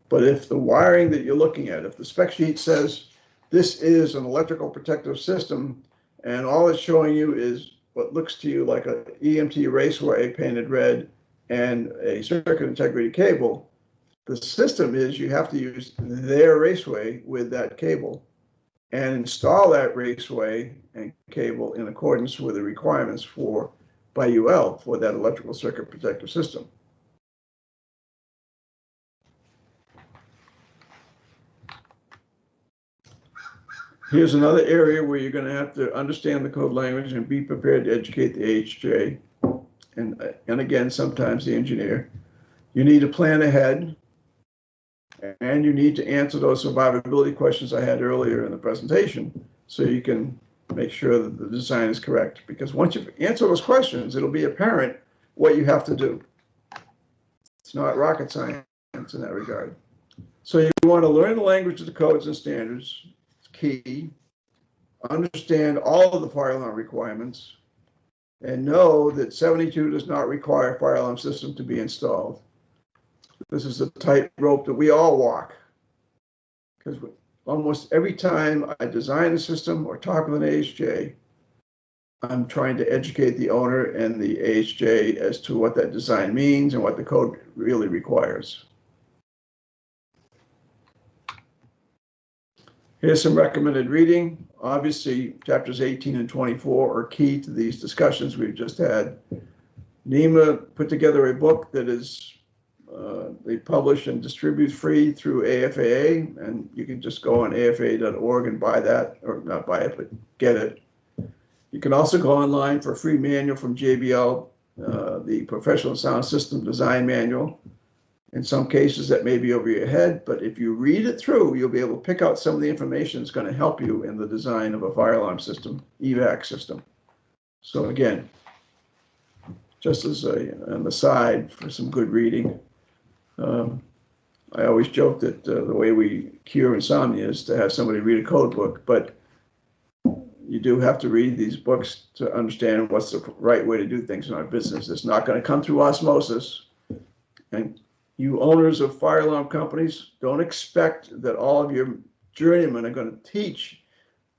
But if the wiring that you're looking at, if the spec sheet says this is an electrical protective system, and all it's showing you is what looks to you like an EMT raceway painted red and a circuit integrity cable, the system is you have to use their raceway with that cable and install that raceway and cable in accordance with the requirements by UL for that electrical circuit protective system. Here's another area where you're going to have to understand the code language and be prepared to educate the AHJ and again, sometimes the engineer. You need to plan ahead, and you need to answer those survivability questions I had earlier in the presentation so you can make sure that the design is correct. Because once you answer those questions, it'll be apparent what you have to do. It's not rocket science in that regard. So you want to learn the language of the codes and standards. Key, understand all of the fire alarm requirements, and know that 72 does not require a fire alarm system to be installed. This is a tightrope that we all walk, because almost every time I design a system or talk with an AHJ, I'm trying to educate the owner and the AHJ as to what that design means and what the code really requires. Here's some recommended reading. Obviously, chapters 18 and 24 are key to these discussions we've just had. NEMA put together a book that is they publish and distribute free through AFAA, and you can just go on afaa.org and buy that, or not buy it, but get it. You can also go online for a free manual from JBL, the Professional Sound System Design Manual. In some cases, that may be over your head, but if you read it through, you'll be able to pick out some of the information that's going to help you in the design of a fire alarm system, EVAC system. So again, just as an aside for some good reading, I always joke that the way we cure insomnia is to have somebody read a code book, but you do have to read these books to understand what's the right way to do things in our business. It's not going to come through osmosis. And you owners of fire alarm companies, don't expect that all of your journeymen are going to teach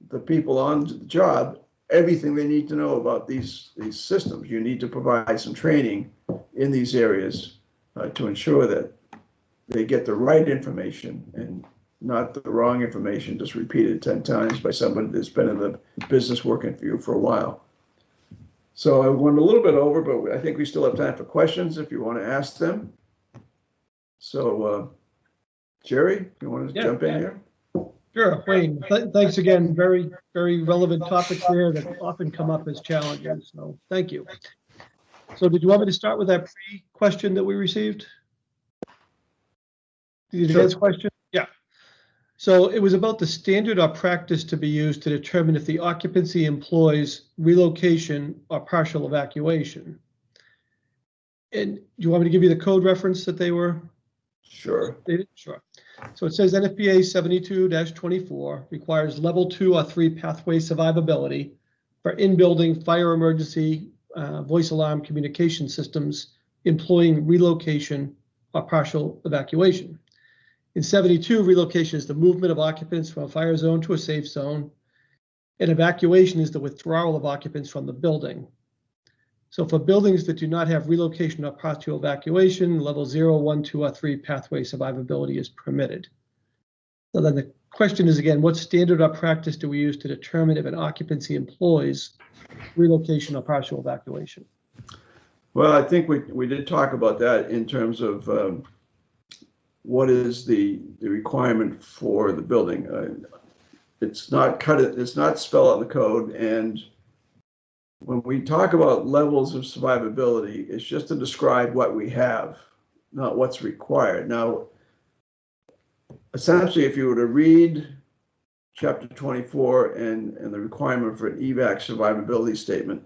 the people on the job everything they need to know about these systems. You need to provide some training in these areas to ensure that they get the right information and not the wrong information just repeated 10 times by somebody that's been in the business working for you for a while. So I went a little bit over, but I think we still have time for questions if you want to ask them. So, Jerry, you want to jump in here? Sure, Wayne. Thanks again. Very, very relevant topics there that often come up as challenges. So thank you. So did you want me to start with that pre-question that we received? Did you get this question? Yeah. So it was about the standard or practice to be used to determine if the occupancy employs relocation or partial evacuation. And do you want me to give you the code reference that they were? Sure. Sure. So it says NFPA 72-24 requires level 2 or 3 pathway survivability for in-building fire emergency voice alarm communication systems employing relocation or partial evacuation. In 72, relocation is the movement of occupants from a fire zone to a safe zone. And evacuation is the withdrawal of occupants from the building. So for buildings that do not have relocation or partial evacuation, level 0, 1, 2, or 3 pathway survivability is permitted. So then the question is again, what standard or practice do we use to determine if an occupancy employs relocation or partial evacuation? Well, I think we did talk about that in terms of what is the requirement for the building. It's not spelled out in the code, and when we talk about levels of survivability, it's just to describe what we have, not what's required. Now, essentially, if you were to read chapter 24 and the requirement for an EVAC survivability statement,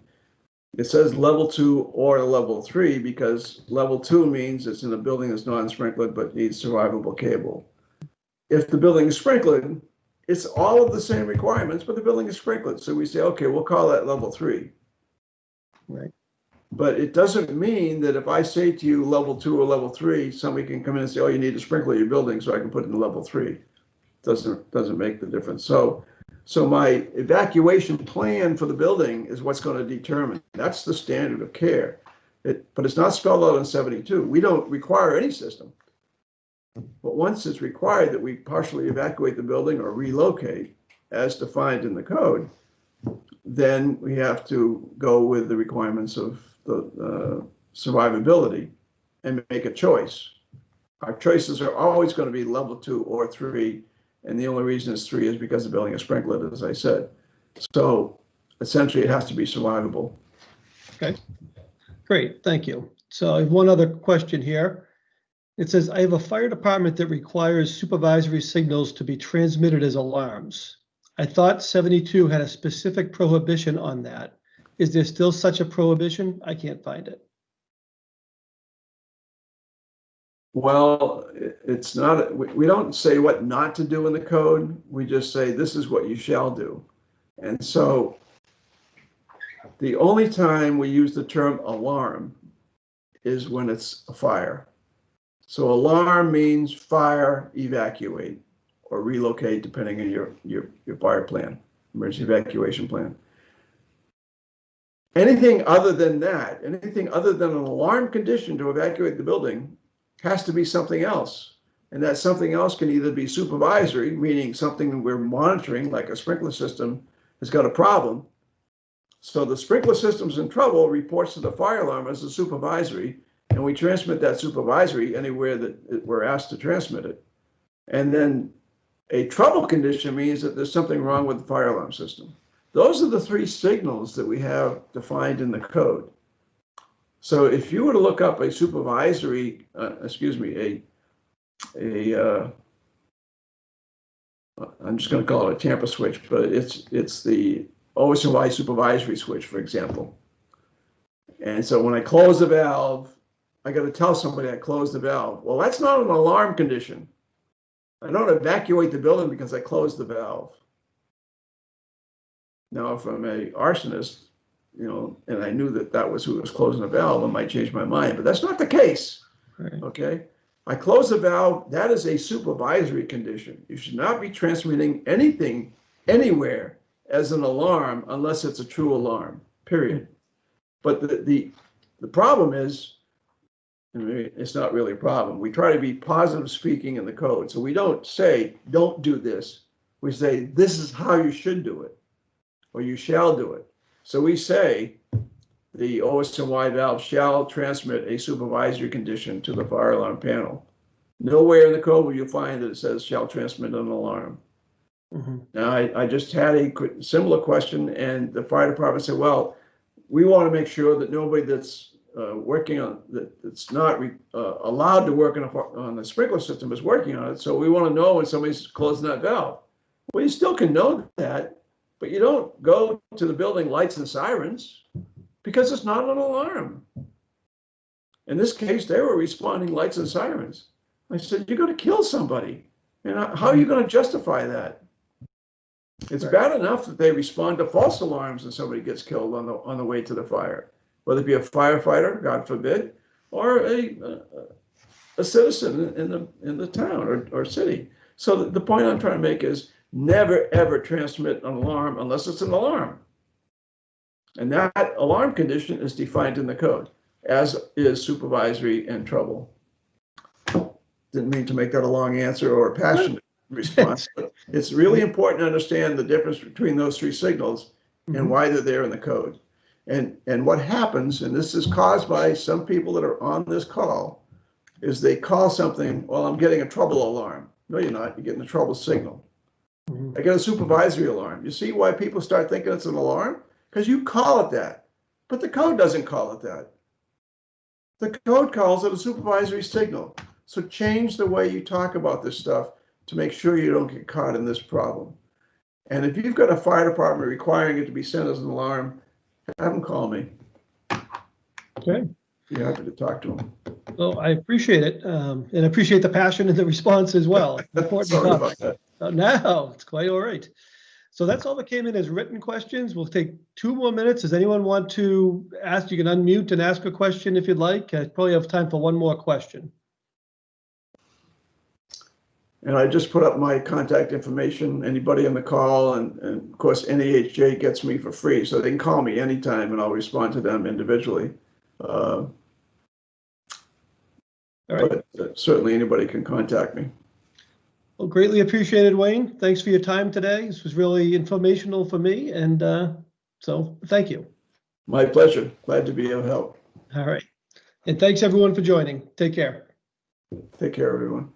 it says level 2 or level 3 because level 2 means it's in a building that's non-sprinklered but needs survivable cable. If the building is sprinklered, it's all of the same requirements, but the building is sprinklered. So we say, okay, we'll call that level 3. Right. But it doesn't mean that if I say to you level 2 or level 3, somebody can come in and say, oh, you need to sprinkle your building so I can put it in level 3. Doesn't make the difference. So my evacuation plan for the building is what's going to determine. That's the standard of care. But it's not spelled out in 72. We don't require any system. But once it's required that we partially evacuate the building or relocate, as defined in the code, then we have to go with the requirements of the survivability and make a choice. Our choices are always going to be level 2 or 3. And the only reason it's 3 is because the building is sprinkled, as I said. So essentially, it has to be survivable. Okay, great, thank you. So I have one other question here. It says, I have a fire department that requires supervisory signals to be transmitted as alarms. I thought 72 had a specific prohibition on that. Is there still such a prohibition? I can't find it. Well, it's not, we don't say what not to do in the code. We just say this is what you shall do. And so the only time we use the term alarm is when it's a fire. So alarm means fire, evacuate, or relocate, depending on your fire plan, emergency evacuation plan. Anything other than that, anything other than an alarm condition to evacuate the building has to be something else. And that something else can either be supervisory, meaning something we're monitoring, like a sprinkler system has got a problem. So the sprinkler system's in trouble, reports to the fire alarm as a supervisory, and we transmit that supervisory anywhere that we're asked to transmit it. And then a trouble condition means that there's something wrong with the fire alarm system. Those are the 3 signals that we have defined in the code. So if you were to look up a supervisory, I'm just going to call it a tamper switch, but it's the OS&Y supervisory switch, for example. And so when I close the valve, I got to tell somebody I closed the valve. Well, that's not an alarm condition. I don't evacuate the building because I closed the valve. Now, if I'm an arsonist, and I knew that was who was closing the valve, I might change my mind, but that's not the case. Right. Okay. I close the valve. That is a supervisory condition. You should not be transmitting anything anywhere as an alarm unless it's a true alarm, period. But the problem is, it's not really a problem. We try to be positive speaking in the code. So we don't say, don't do this. We say, this is how you should do it, or you shall do it. So we say the OS&Y valve shall transmit a supervisory condition to the fire alarm panel. Nowhere in the code will you find that it says shall transmit an alarm. Mm-hmm. Now, I just had a similar question, and the fire department said, well, we want to make sure that nobody that's working on that's not allowed to work on the sprinkler system is working on it. So we want to know when somebody's closing that valve. Well, you still can know that, but you don't go to the building lights and sirens because it's not an alarm. In this case, they were responding lights and sirens. I said, you're going to kill somebody. And how are you going to justify that? It's bad enough that they respond to false alarms and somebody gets killed on the way to the fire, whether it be a firefighter, God forbid, or a citizen in the town or city. So the point I'm trying to make is never ever transmit an alarm unless it's an alarm. And that alarm condition is defined in the code, as is supervisory and trouble. Didn't mean to make that a long answer or a passionate response, but it's really important to understand the difference between those three signals and why they're there in the code. And what happens, and this is caused by some people that are on this call, is they call something, well, I'm getting a trouble alarm. No, you're not. You're getting a trouble signal. I got a supervisory alarm. You see why people start thinking it's an alarm? Because you call it that, but the code doesn't call it that. The code calls it a supervisory signal. So change the way you talk about this stuff to make sure you don't get caught in this problem. And if you've got a fire department requiring it to be sent as an alarm, have them call me. Okay. Be happy to talk to them. Well, I appreciate it, and appreciate the passion and the response as well. Sorry about that. No, it's quite all right. So that's all that came in as written questions. We'll take 2 more minutes. Does anyone want to ask? You can unmute and ask a question if you'd like. I probably have time for one more question. And I just put up my contact information, anybody on the call, and of course, NEHJ gets me for free, so they can call me anytime and I'll respond to them individually. All right. But certainly anybody can contact me. Well, greatly appreciated, Wayne. Thanks for your time today. This was really informational for me, and so thank you. My pleasure. Glad to be of help. All right. And thanks everyone for joining. Take care. Take care, everyone.